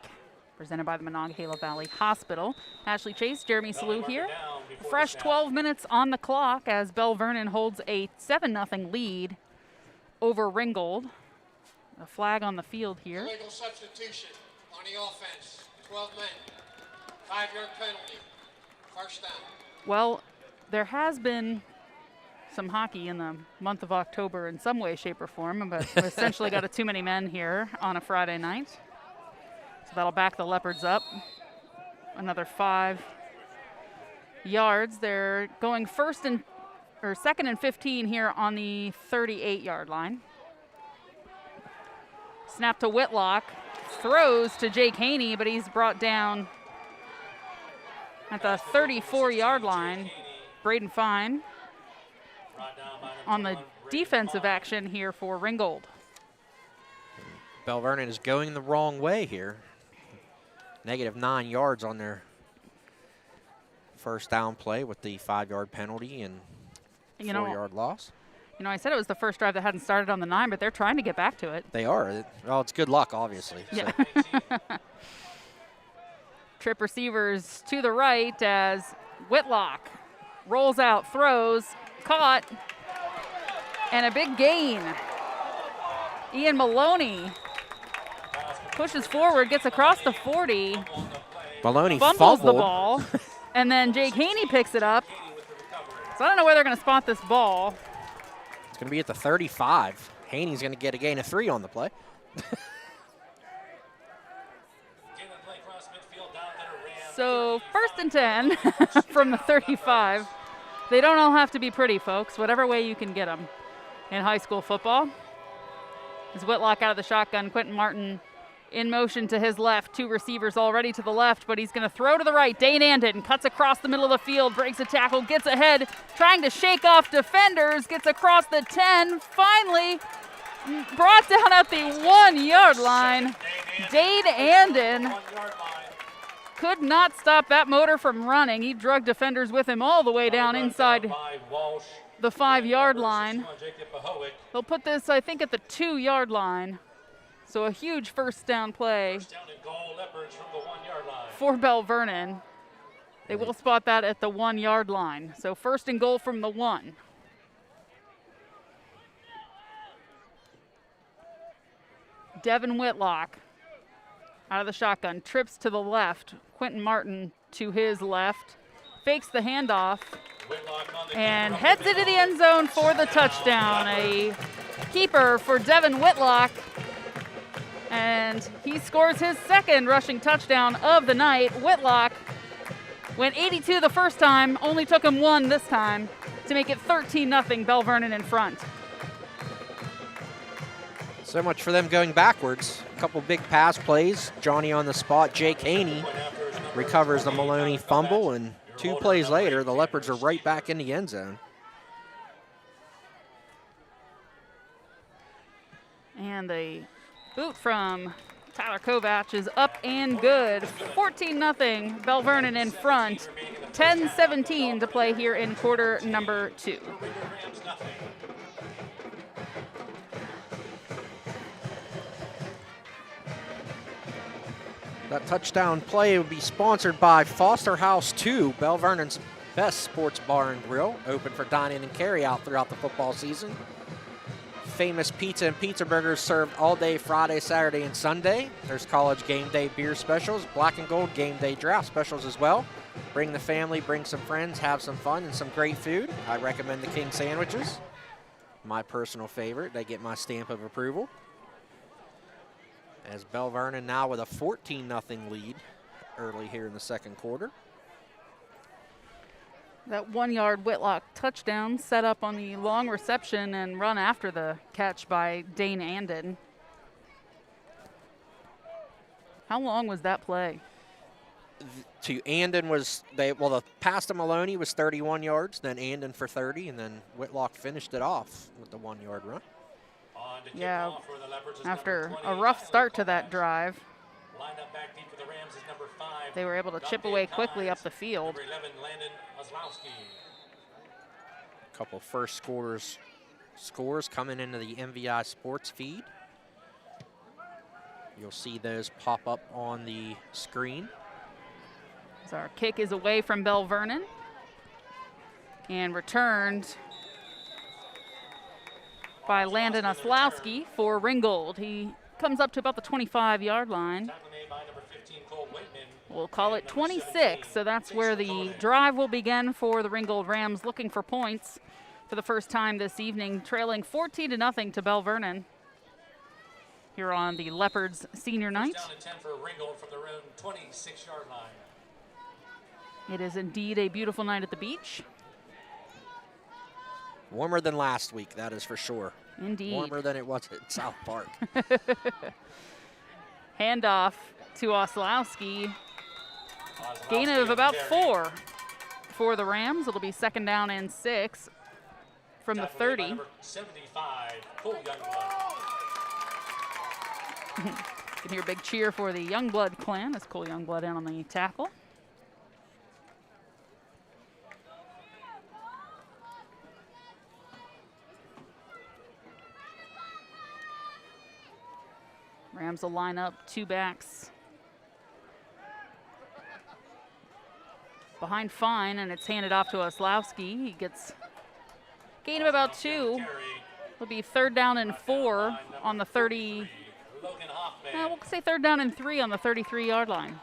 presented by the Monongahela Valley Hospital. Ashley Chase, Jeremy Salou here. Fresh 12 minutes on the clock as Belle Vernon holds a 7-0 lead over Ringgold. A flag on the field here. Illegal substitution on the offense. 12 men. 5-yard penalty. First down. Well, there has been some hockey in the month of October in some way, shape, or form, but we essentially got a too many men here on a Friday night. So that'll back the Leopards up another 5 yards. They're going second and 15 here on the 38-yard line. Snap to Whitlock, throws to Jake Haney, but he's brought down at the 34-yard line. Braden Fine on the defensive action here for Ringgold. Belle Vernon is going the wrong way here. -9 yards on their first down play with the 5-yard penalty and 4-yard loss. You know, I said it was the first drive that hadn't started on the 9, but they're trying to get back to it. They are. Well, it's good luck, obviously. Yeah. Trip receivers to the right as Whitlock rolls out, throws, caught, and a big gain. Ian Maloney pushes forward, gets across the 40. Maloney fumbles fumbled the ball, and then Jake Haney picks it up. So I don't know where they're going to spot this ball. It's going to be at the 35. Haney's going to get a gain of 3 on the play. So 1st and 10 from the 35. They don't all have to be pretty, folks. Whatever way you can get them in high school football. As Whitlock out of the shotgun, Quentin Martin in motion to his left. 2 receivers already to the left, but he's going to throw to the right. Dane Andon cuts across the middle of the field, breaks a tackle, gets ahead, trying to shake off defenders, gets across the 10, finally brought down at the 1-yard line. Dane Andon could not stop that motor from running. He drug defenders with him all the way down inside the 5-yard line. They'll put this, I think, at the 2-yard line. So a huge first down play for Belle Vernon. They will spot that at the 1-yard line. So 1st and goal from the 1. Devin Whitlock out of the shotgun, trips to the left. Quentin Martin to his left, fakes the handoff, and heads into the end zone for the touchdown. A keeper for Devin Whitlock, and he scores his 2nd rushing touchdown of the night. Whitlock went 82 the first time, only took him 1 this time to make it 13-0 Belle Vernon in front. So much for them going backwards. A couple big pass plays. Johnny on the spot. Jake Haney recovers the Maloney fumble, and 2 plays later, the Leopards are right back in the end zone. And the boot from Tyler Kovac is up and good. 14-0, Belle Vernon in front. 10-17 to play here in quarter number 2. That touchdown play would be sponsored by Foster House 2, Belle Vernon's best sports bar and grill, open for dining and carry out throughout the football season. Famous pizza and pizza burgers served all day Friday, Saturday, and Sunday. There's college game day beer specials, black and gold game day draft specials as well. Bring the family, bring some friends, have some fun and some great food. I recommend the King sandwiches. My personal favorite. They get my stamp of approval. As Belle Vernon now with a 14-0 lead early here in the second quarter. That 1-yard Whitlock touchdown set up on the long reception and run after the catch by Dane Anden. How long was that play? To Anden was, the pass to Maloney was 31 yards, then Anden for 30, and then Whitlock finished it off with the 1-yard run. Yeah, after a rough start to that drive, they were able to chip away quickly up the field. A couple first scores coming into the MVI Sports feed. You'll see those pop up on the screen. So our kick is away from Belle Vernon and returned by Landon Oslowski for Ringgold. He comes up to about the 25-yard line. We'll call it 26, so that's where the drive will begin for the Ringgold Rams, looking for points for the first time this evening, trailing 14-0 to Belle Vernon here on the Leopards senior night. Down to 10 for Ringgold from their own 26-yard line. It is indeed a beautiful night at the beach. Warmer than last week, that is for sure. Indeed. Warmer than it was at South Park. Handoff to Oslowski. Gain of about 4 for the Rams. It'll be second down and 6 from the 30. Number 75, Cole Youngblood. You can hear a big cheer for the Youngblood clan as Cole Youngblood in on the tackle. Rams will line up 2 backs behind Fine, and it's handed off to Oslowski. He gets gain of about 2. It'll be third down and 4 on the 30. We'll say third down and 3 on the 33-yard line.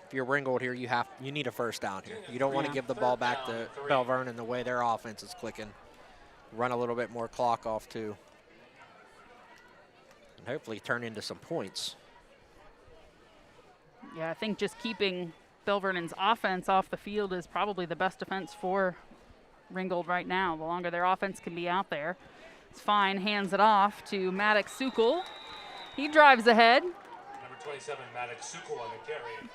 If you're Ringgold here, you need a first down here. You don't want to give the ball back to Belle Vernon the way their offense is clicking. Run a little bit more clock off too. And hopefully turn into some points. Yeah, I think just keeping Belle Vernon's offense off the field is probably the best defense for Ringgold right now. The longer their offense can be out there. It's Fine, hands it off to Maddox Sukul. He drives ahead. Number 27, Maddox Sukul on the carry.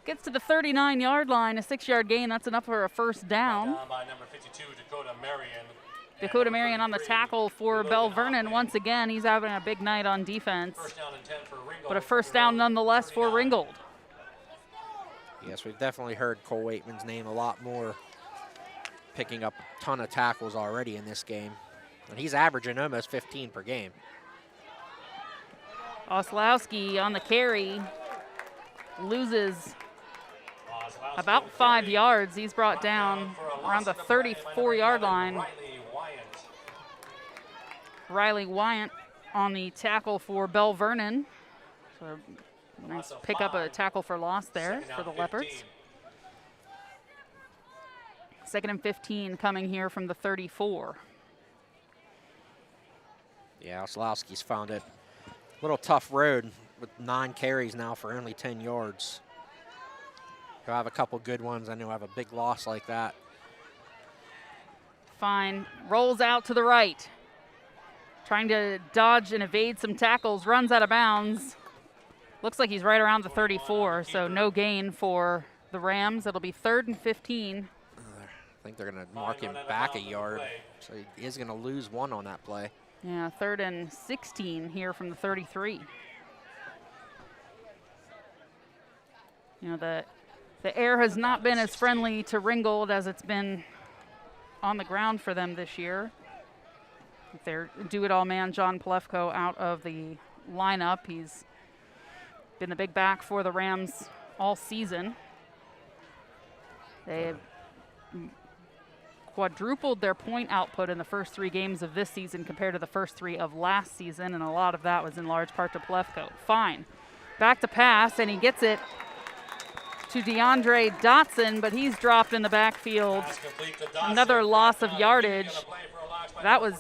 Gets to the 39-yard line, a 6-yard gain. That's enough for a first down. Down by number 52, Dakota Marion. Dakota Marion on the tackle for Belle Vernon. Once again, he's having a big night on defense. First down and 10 for Ringgold. But a first down nonetheless for Ringgold. Yes, we've definitely heard Cole Waitman's name a lot more, picking up a ton of tackles already in this game. And he's averaging almost 15 per game. Oslowski on the carry loses about 5 yards. He's brought down around the 34-yard line. Riley Wyant on the tackle for Belle Vernon. So nice pick up a tackle for loss there for the Leopards. Second and 15 coming here from the 34. Yeah, Oslowski's found it a little tough road with 9 carries now for only 10 yards. He'll have a couple good ones, and he'll have a big loss like that. Fine, rolls out to the right. Trying to dodge and evade some tackles, runs out of bounds. Looks like he's right around the 34, so no gain for the Rams. It'll be third and 15. I think they're going to mark him back a yard, so he is going to lose 1 on that play. Yeah, 3rd and 16 here from the 33. You know, the air has not been as friendly to Ringgold as it's been on the ground for them this year. Their do-it-all man, John Plefko, out of the lineup. He's been the big back for the Rams all season. They've quadrupled their point output in the first 3 games of this season compared to the first 3 of last season, and a lot of that was in large part to Plefko. Fine. Back to pass, and he gets it to DeAndre Dotson, but he's dropped in the backfield. Another loss of yardage. That was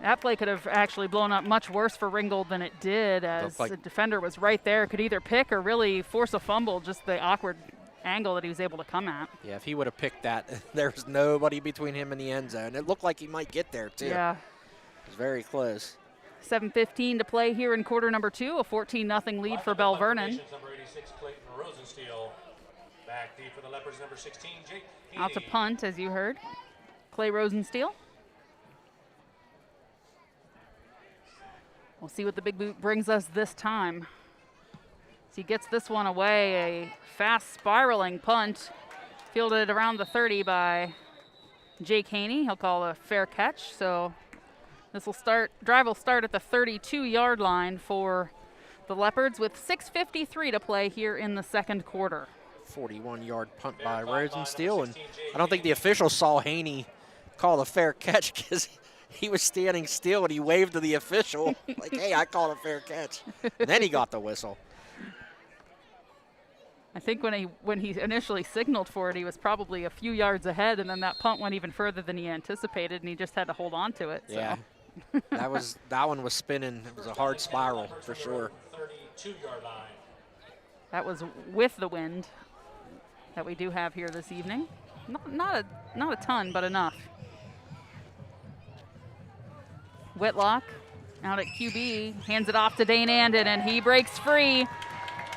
that play could have actually blown up much worse for Ringgold than it did, as the defender was right there, could either pick or really force a fumble, just the awkward angle that he was able to come at. Yeah, if he would have picked that, there's nobody between him and the end zone. It looked like he might get there, too. Yeah. It was very close. 7:15 to play here in quarter number 2, a 14-0 lead for Belle Vernon. Back deep for the Leopards, number 16, Jake Out to punt, as you heard. Clay Rosensteel. We'll see what the big boot brings us this time. As he gets this one away, a fast spiraling punt fielded around the 30 by Jake Haney. He'll call a fair catch. So this will start, drive will start at the 32-yard line for the Leopards with 6:53 to play here in the second quarter. 41-yard punt by Rosensteel, and I don't think the officials saw Haney call a fair catch because he was standing still and he waved to the official like, hey, I called a fair catch. And then he got the whistle. I think when he initially signaled for it, he was probably a few yards ahead, and then that punt went even further than he anticipated, and he just had to hold on to it. Yeah, so. that one was spinning. It was a hard spiral for sure. 32-yard line. That was with the wind that we do have here this evening. Not a ton, but enough. Whitlock out at QB, hands it off to Dane Anden, and he breaks free.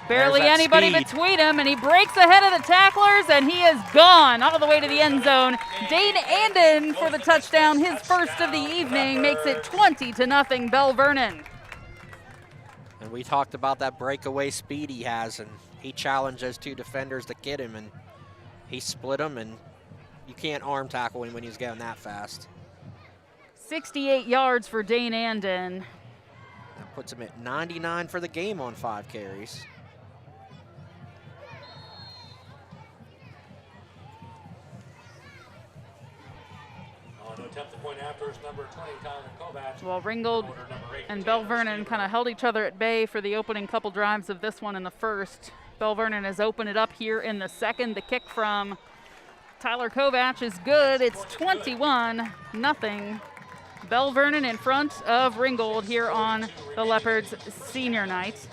Barely anybody between him, and he breaks ahead of the tacklers, and he is gone all the way to the end zone. Dane Anden for the touchdown, his first of the evening, makes it 20-0 Belle Vernon. And we talked about that breakaway speed he has, and he challenged those 2 defenders to get him, and he split them, and you can't arm tackle him when he's going that fast. 68 yards for Dane Anden. That puts him at 99 for the game on 5 carries. Attempt to point after is number 20, Tyler Kovac. Well, Ringgold and Belle Vernon kind of held each other at bay for the opening couple drives of this one in the first. Belle Vernon has opened it up here in the second. The kick from Tyler Kovac is good. It's 21-0. Belle Vernon in front of Ringgold here on the Leopards senior night.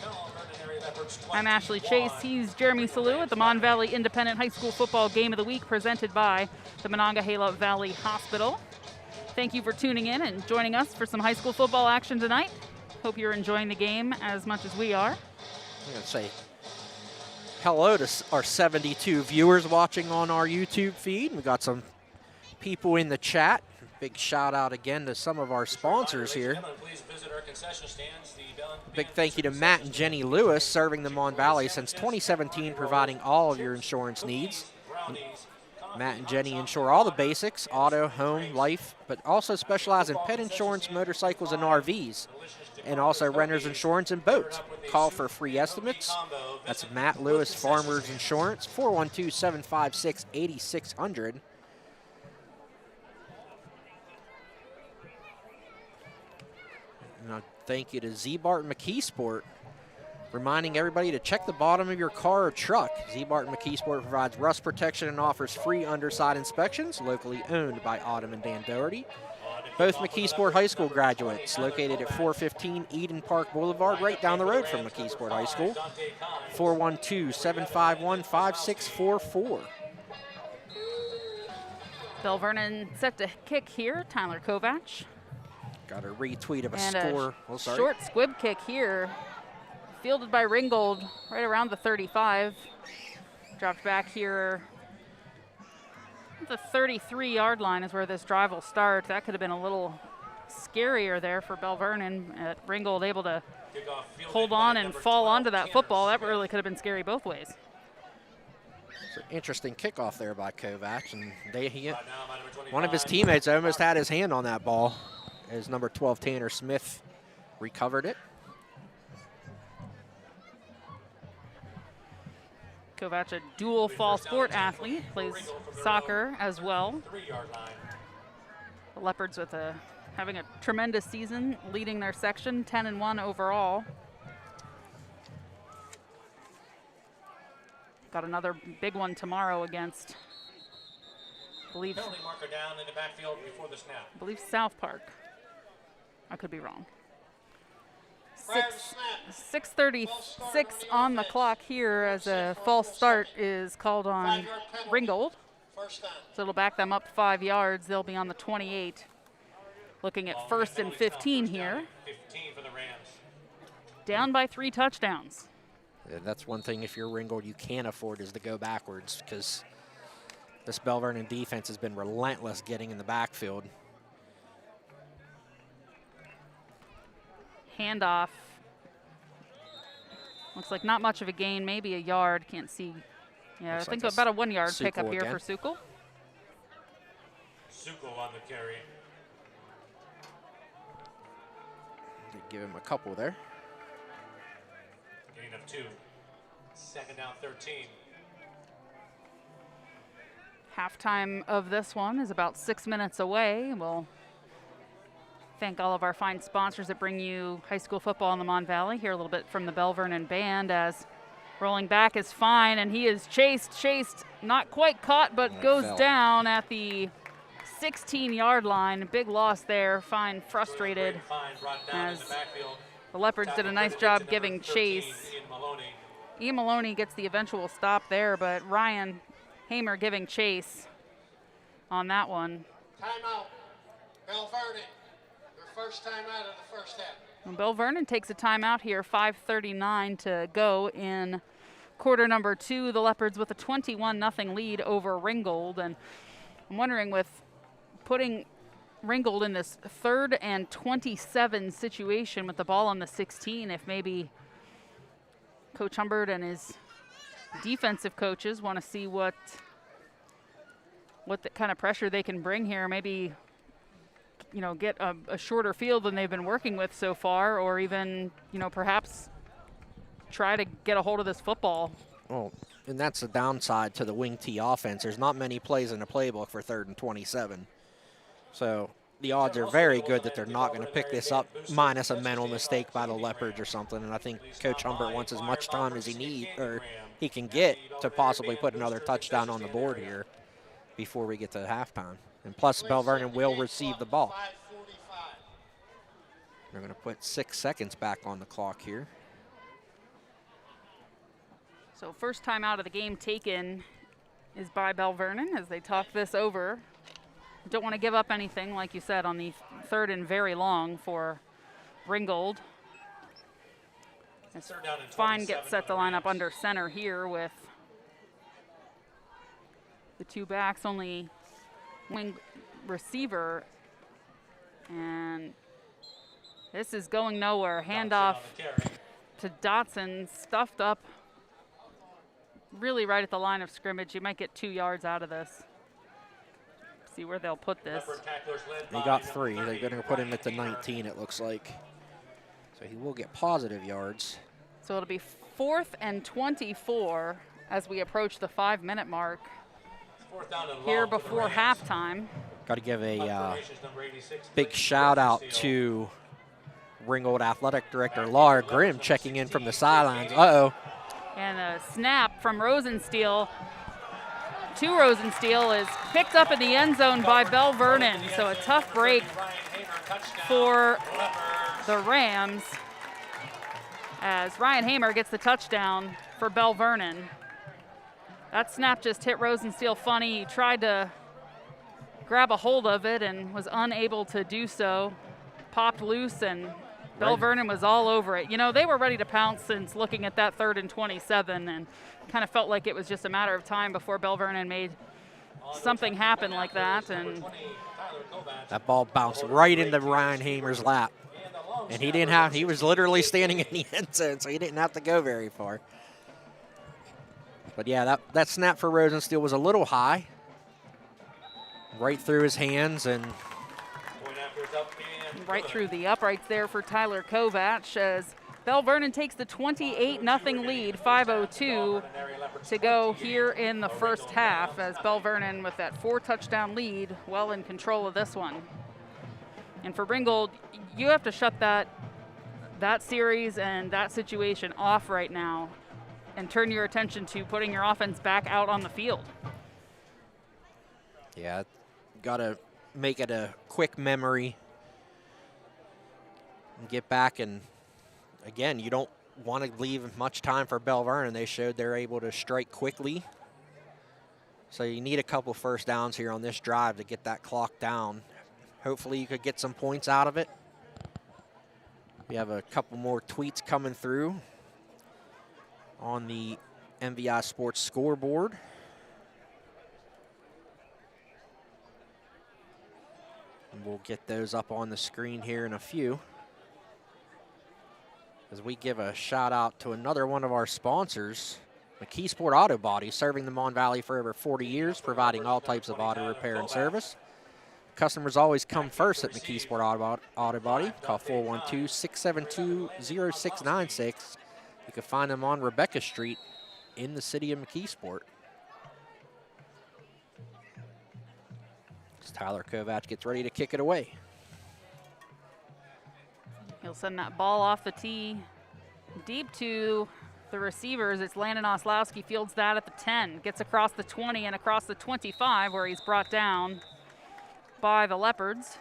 I'm Ashley Chase. He's Jeremy Salou at the Mon Valley Independent High School Football Game of the Week presented by the Monongahela Valley Hospital. Thank you for tuning in and joining us for some high school football action tonight. Hope you're enjoying the game as much as we are. I'm going to say hello to our 72 viewers watching on our YouTube feed. We got some people in the chat. Big shout out again to some of our sponsors here. Big thank you to Matt and Jenny Lewis, serving the Mon Valley since 2017, providing all of your insurance needs. Matt and Jenny insure all the basics, auto, home, life, but also specialize in pet insurance, motorcycles, and RVs, and also renter's insurance and boats. Call for free estimates. That's Matt Lewis Farmers Insurance, 412-756-8600. And thank you to Z-Bart McKee Sport, reminding everybody to check the bottom of your car or truck. Z-Bart McKee Sport provides rust protection and offers free underside inspections, locally owned by Autumn and Dan Doherty. Both McKee Sport High School graduates, located at 415 Eden Park Boulevard, right down the road from McKee Sport High School. 412-751-5644. Belle Vernon set to kick here. Tyler Kovac. Got a retweet of a and score. A short squib kick here. Fielded by Ringgold right around the 35. Dropped back here The 33-yard line is where this drive will start. That could have been a little scarier there for Belle Vernon. Ringgold able to hold on and fall onto that football. That really could have been scary both ways. It's an interesting kickoff there by Kovac, and one of his teammates almost had his hand on that ball as number 12 Tanner Smith recovered it. Kovac, a dual fall sport athlete, plays soccer as well. The Leopards having a tremendous season, leading their section, 10-1 overall. Got another big one tomorrow against, I believe South Park. I could be wrong. 6:36 on the clock here as a false start is called on Ringgold. So it'll back them up 5 yards. They'll be on the 28. Looking at 1st and 15 here. Down by 3 touchdowns. Yeah, that's one thing if you're Ringgold you can't afford is to go backwards, because this Belle Vernon defense has been relentless getting in the backfield. Handoff. Looks like not much of a gain, maybe a yard. Can't see. Yeah, Looks I think like about a 1-yard pickup here again. for Sukol. Sukol on the carry. They give him a couple there. Gain of 2. 2nd down 13. Halftime of this one is about 6 minutes away. We'll thank all of our fine sponsors that bring you high school football in the Mon Valley. Hear a little bit from the Belle Vernon band as rolling back is Fine, and he is chased, not quite caught, but goes down at the 16-yard line. Big loss there. Fine frustrated as the Leopards did a nice job giving chase. Ian Maloney gets the eventual stop there, but Ryan Hamer giving chase on that one. Timeout. Belle Vernon. Their first time out of the first half. And Belle Vernon takes a timeout here, 5:39 to go in quarter number 2. The Leopards with a 21-0 lead over Ringgold. And I'm wondering, with putting Ringgold in this 3rd and 27 situation with the ball on the 16, if maybe Coach Humbert and his defensive coaches want to see what the kind of pressure they can bring here. Maybe, you know, get a shorter field than they've been working with so far, or even, you know, perhaps try to get a hold of this football. Well, and that's the downside to the wing T offense. There's not many plays in the playbook for 3rd and 27. So the odds are very good that they're not going to pick this up, minus a mental mistake by the Leopards or something. And I think Coach Humbert wants as much time as he can get to possibly put another touchdown on the board here before we get to halftime. And plus, Belle Vernon will receive the ball. They're going to put 6 seconds back on the clock here. So first time out of the game taken is by Belle Vernon as they talk this over. Don't want to give up anything, like you said, on the 3rd and very long for Ringgold. As Fine gets set to line up under center here with the 2 backs, only wing receiver. And this is going nowhere. Handoff to Dotson, stuffed up really right at the line of scrimmage. You might get 2 yards out of this. See where they'll put this. They got 3. They're going to put him at the 19, it looks like. So he will get positive yards. So it'll be 4th and 24 as we approach the 5-minute mark here before halftime. Got to give a big shout out to Ringgold Athletic Director Laura Grimm checking in from the sidelines. And a snap from Rosensteel to Rosensteel is picked up in the end zone by Belle Vernon. So a tough break for the Rams as Ryan Hamer gets the touchdown for Belle Vernon. That snap just hit Rosensteel funny. He tried to grab a hold of it and was unable to do so. Popped loose, and Belle Vernon was all over it. You know, they were ready to pounce since looking at that 3rd and 27, and kind of felt like it was just a matter of time before Belle Vernon made something happen like that, and that ball bounced right into Ryan Hamer's lap. And he was literally standing in the end zone, so he didn't have to go very far. But yeah, that snap for Rosensteel was a little high. Right through his hands and right through the uprights there for Tyler Kovach as Belle Vernon takes the 28-0 lead, 5:02 to go here in the first half, as Belle Vernon with that 4-touchdown lead, well in control of this one. And for Ringgold, you have to shut that series and that situation off right now and turn your attention to putting your offense back out on the field. Yeah, got to make it a quick memory and get back. And again, you don't want to leave much time for Belle Vernon. They showed they're able to strike quickly. So you need a couple first downs here on this drive to get that clock down. Hopefully you could get some points out of it. We have a couple more tweets coming through on the MVI Sports scoreboard. And we'll get those up on the screen here in a few, as we give a shout out to another one of our sponsors, McKeesport Auto Body, serving the Mon Valley for over 40 years, providing all types of auto repair and service. Customers always come first at McKeesport Auto Body. Call 412-672-0696. You can find them on Rebecca Street in the city of McKeesport. As Tyler Kovach gets ready to kick it away. He'll send that ball off the tee deep to the receivers. It's Landon Oslowski, fields that at the 10, gets across the 20 and across the 25, where he's brought down by the Leopards.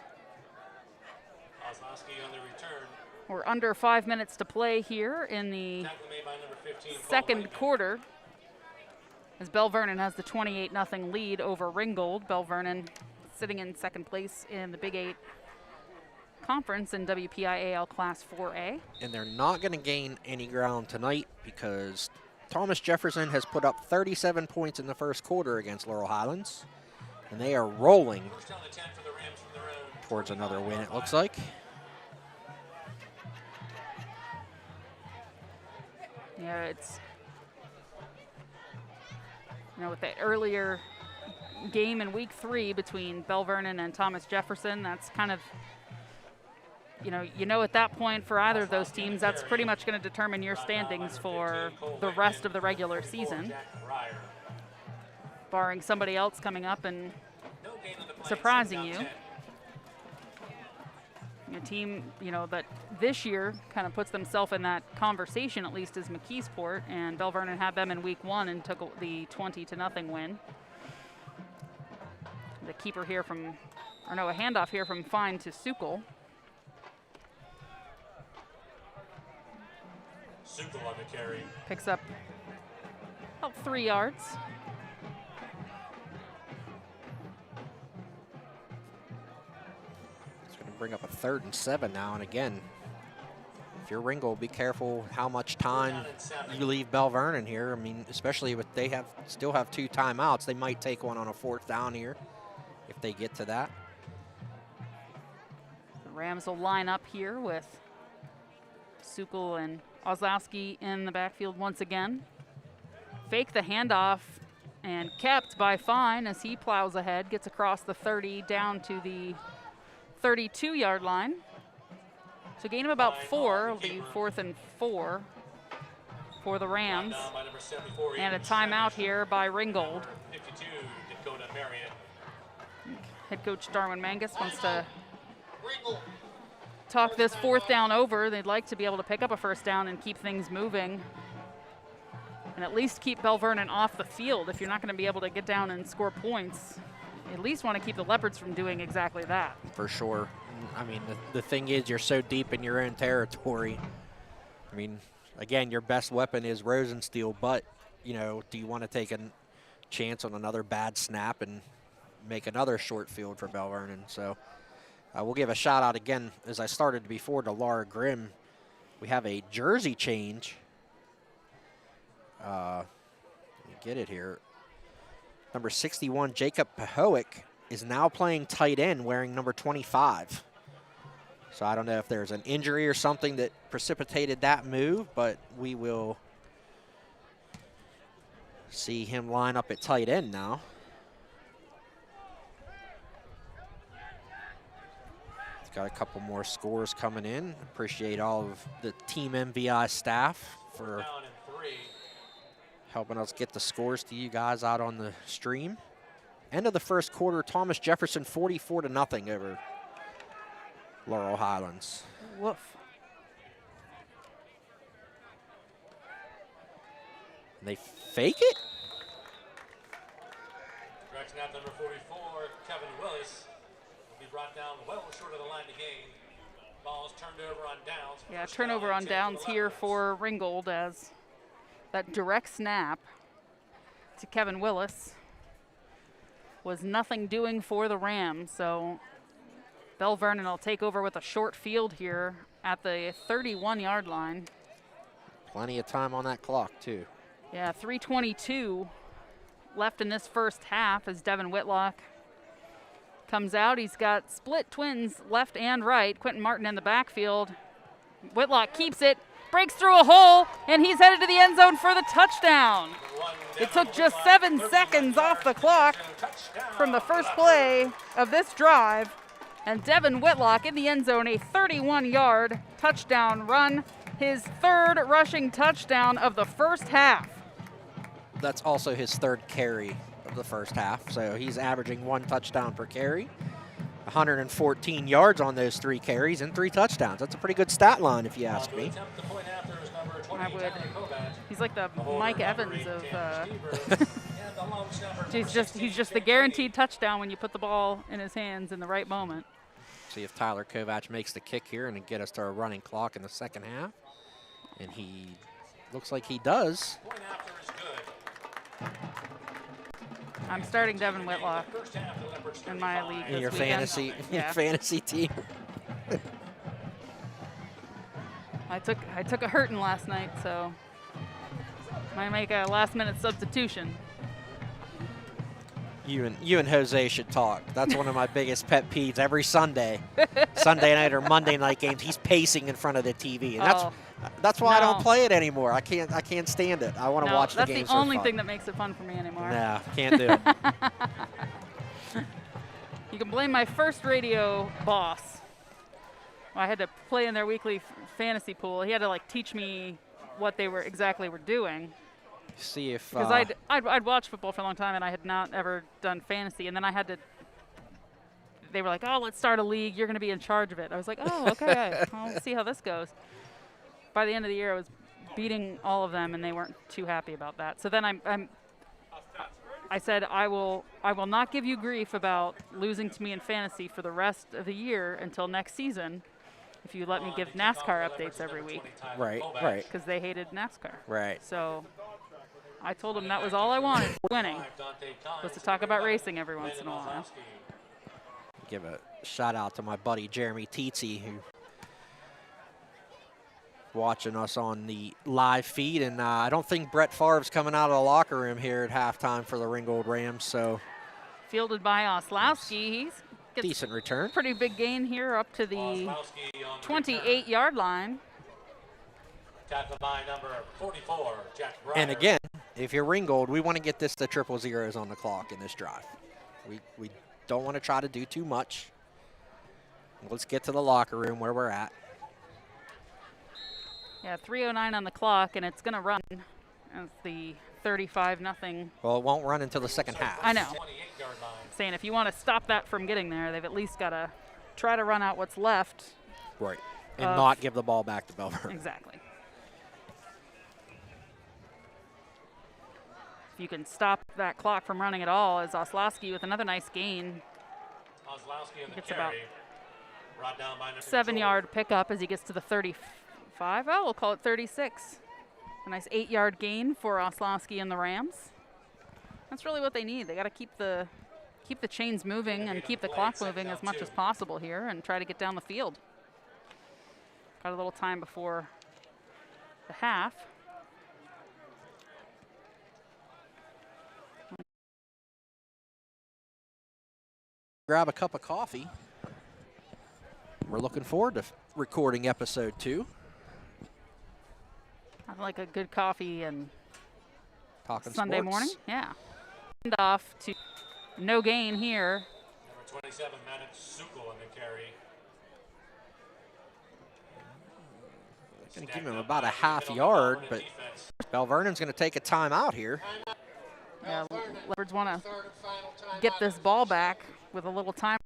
Oslowski on the return. We're under 5 minutes to play here in the second quarter, as Belle Vernon has the 28-0 lead over Ringgold. Belle Vernon sitting in second place in the Big 8 Conference in WPIAL Class 4A. And they're not going to gain any ground tonight because Thomas Jefferson has put up 37 points in the first quarter against Laurel Highlands. And they are rolling towards another win, it looks like. Yeah, it's, with the earlier game in week 3 between Belle Vernon and Thomas Jefferson, that's kind of, at that point for either of those teams, that's pretty much going to determine your standings for the rest of the regular season, barring somebody else coming up and surprising you. A team, that this year kind of puts themselves in that conversation, at least, is McKeesport, and Belle Vernon had them in week 1 and took the 20-0 win. The keeper here a handoff here from Fine to Sukol. Sukol on the carry. Picks up about 3 yards. Bring up a 3rd and 7 now, and again, if you're Ringgold, be careful how much time you leave Belle Vernon here. I mean, especially with still have 2 timeouts, they might take one on a 4th down here if they get to that. The Rams will line up here with Sukol and Oslowski in the backfield once again. Fake the handoff and kept by Fine as he plows ahead, gets across the 30 down to the 32-yard line. So gain of about 4, will be 4th and 4 for the Rams. And a timeout here by Ringgold. Head coach Darwin Mangus wants to talk this 4th down over. They'd like to be able to pick up a 1st down and keep things moving, and at least keep Belle Vernon off the field. If you're not going to be able to get down and score points, at least want to keep the Leopards from doing exactly that. For sure. I mean, the thing is, you're so deep in your own territory. I mean, again, your best weapon is Rosensteel, but, do you want to take a chance on another bad snap and make another short field for Belle Vernon? So we'll give a shout out again, as I started before, to Laura Grimm. We have a jersey change. Let me get it here. Number 61, Jacob Pahoic, is now playing tight end wearing number 25. So I don't know if there's an injury or something that precipitated that move, but we will see him line up at tight end now. He's got a couple more scores coming in. Appreciate all of the Team MVI staff for helping us get the scores to you guys out on the stream. End of the first quarter, Thomas Jefferson 44-0 over Laurel Highlands. Woof. And they fake it? Direct snap number 44, Kevin Willis, will be brought down well short of the line to gain. Ball's turned over on downs. Yeah, turnover on downs here for Ringgold as that direct snap to Kevin Willis was nothing doing for the Rams. So Belle Vernon will take over with a short field here at the 31-yard line. Plenty of time on that clock, too. Yeah, 3:22 left in this first half as Devin Whitlock comes out. He's got split twins left and right. Quentin Martin in the backfield. Whitlock keeps it, breaks through a hole, and he's headed to the end zone for the touchdown. It took just 7 seconds off the clock from the first play of this drive, and Devin Whitlock in the end zone, a 31-yard touchdown run, his third rushing touchdown of the first half. That's also his third carry of the first half, so he's averaging 1 touchdown per carry. 114 yards on those 3 carries and 3 touchdowns. That's a pretty good stat line, if you ask me. I would. He's like the Mike Evans of. he's just the guaranteed touchdown when you put the ball in his hands in the right moment. See if Tyler Kovac makes the kick here and get us to a running clock in the second half. And he looks like he does. I'm starting Devin Whitlock in my league in your this weekend. fantasy team. I took a hurting last night, so might make a last-minute substitution. You and Jose should talk. That's one of my biggest pet peeves. Every Sunday night or Monday night games, he's pacing in front of the TV, and that's why I don't play it anymore. I can't stand it. I want to watch the games. That's the only thing that makes it fun for me anymore. Nah, can't do it. You can blame my first radio boss. I had to play in their weekly fantasy pool. He had to teach me what they were doing. See if because I'd watched football for a long time and I had not ever done fantasy, and then I had to. They were like, "Oh, let's start a league. You're going to be in charge of it." I was like, "Oh, okay. I'll see how this goes." By the end of the year, I was beating all of them, and they weren't too happy about that. So then I said, I will not give you grief about losing to me in fantasy for the rest of the year until next season, if you let me give NASCAR updates every week. Right. Because they hated NASCAR. Right. So I told them that was all I wanted for winning, was to talk about racing every once in a while. Give a shout out to my buddy Jeremy Teetsy, who watching us on the live feed, and I don't think Brett Favre's coming out of the locker room here at halftime for the Ringgold Rams. So fielded by Oslowski. He's decent return. Pretty big gain here up to the 28-yard line. Tackled by number 44, Jack Breyer. And again, if you're Ringgold, we want to get this to 000s on the clock in this drive. We don't want to try to do too much. Let's get to the locker room where we're at. Yeah, 3:09 on the clock, and it's going to run as the 35-0. Well, it won't run until the second half. I know. Saying if you want to stop that from getting there, they've at least got to try to run out what's left. Right, and not give the ball back to Belle Vernon. Exactly. If you can stop that clock from running at all, as Oslowski with another nice gain. Gets about 7-yard pickup as he gets to the 35. Oh, we'll call it 36. A nice 8-yard gain for Oslowski and the Rams. That's really what they need. They got to keep the chains moving and keep the clock moving as much as possible here and try to get down the field. Got a little time before the half. grab a cup of coffee. We're looking forward to recording episode 2. I like a good coffee and Talking Sunday sports. morning. Yeah. And off to no gain here. Number 27, Manik Sukul in the carry. Going to give him about a half yard, but Belle Vernon's going to take a timeout here. Yeah, Leopards want to get this ball back with a little time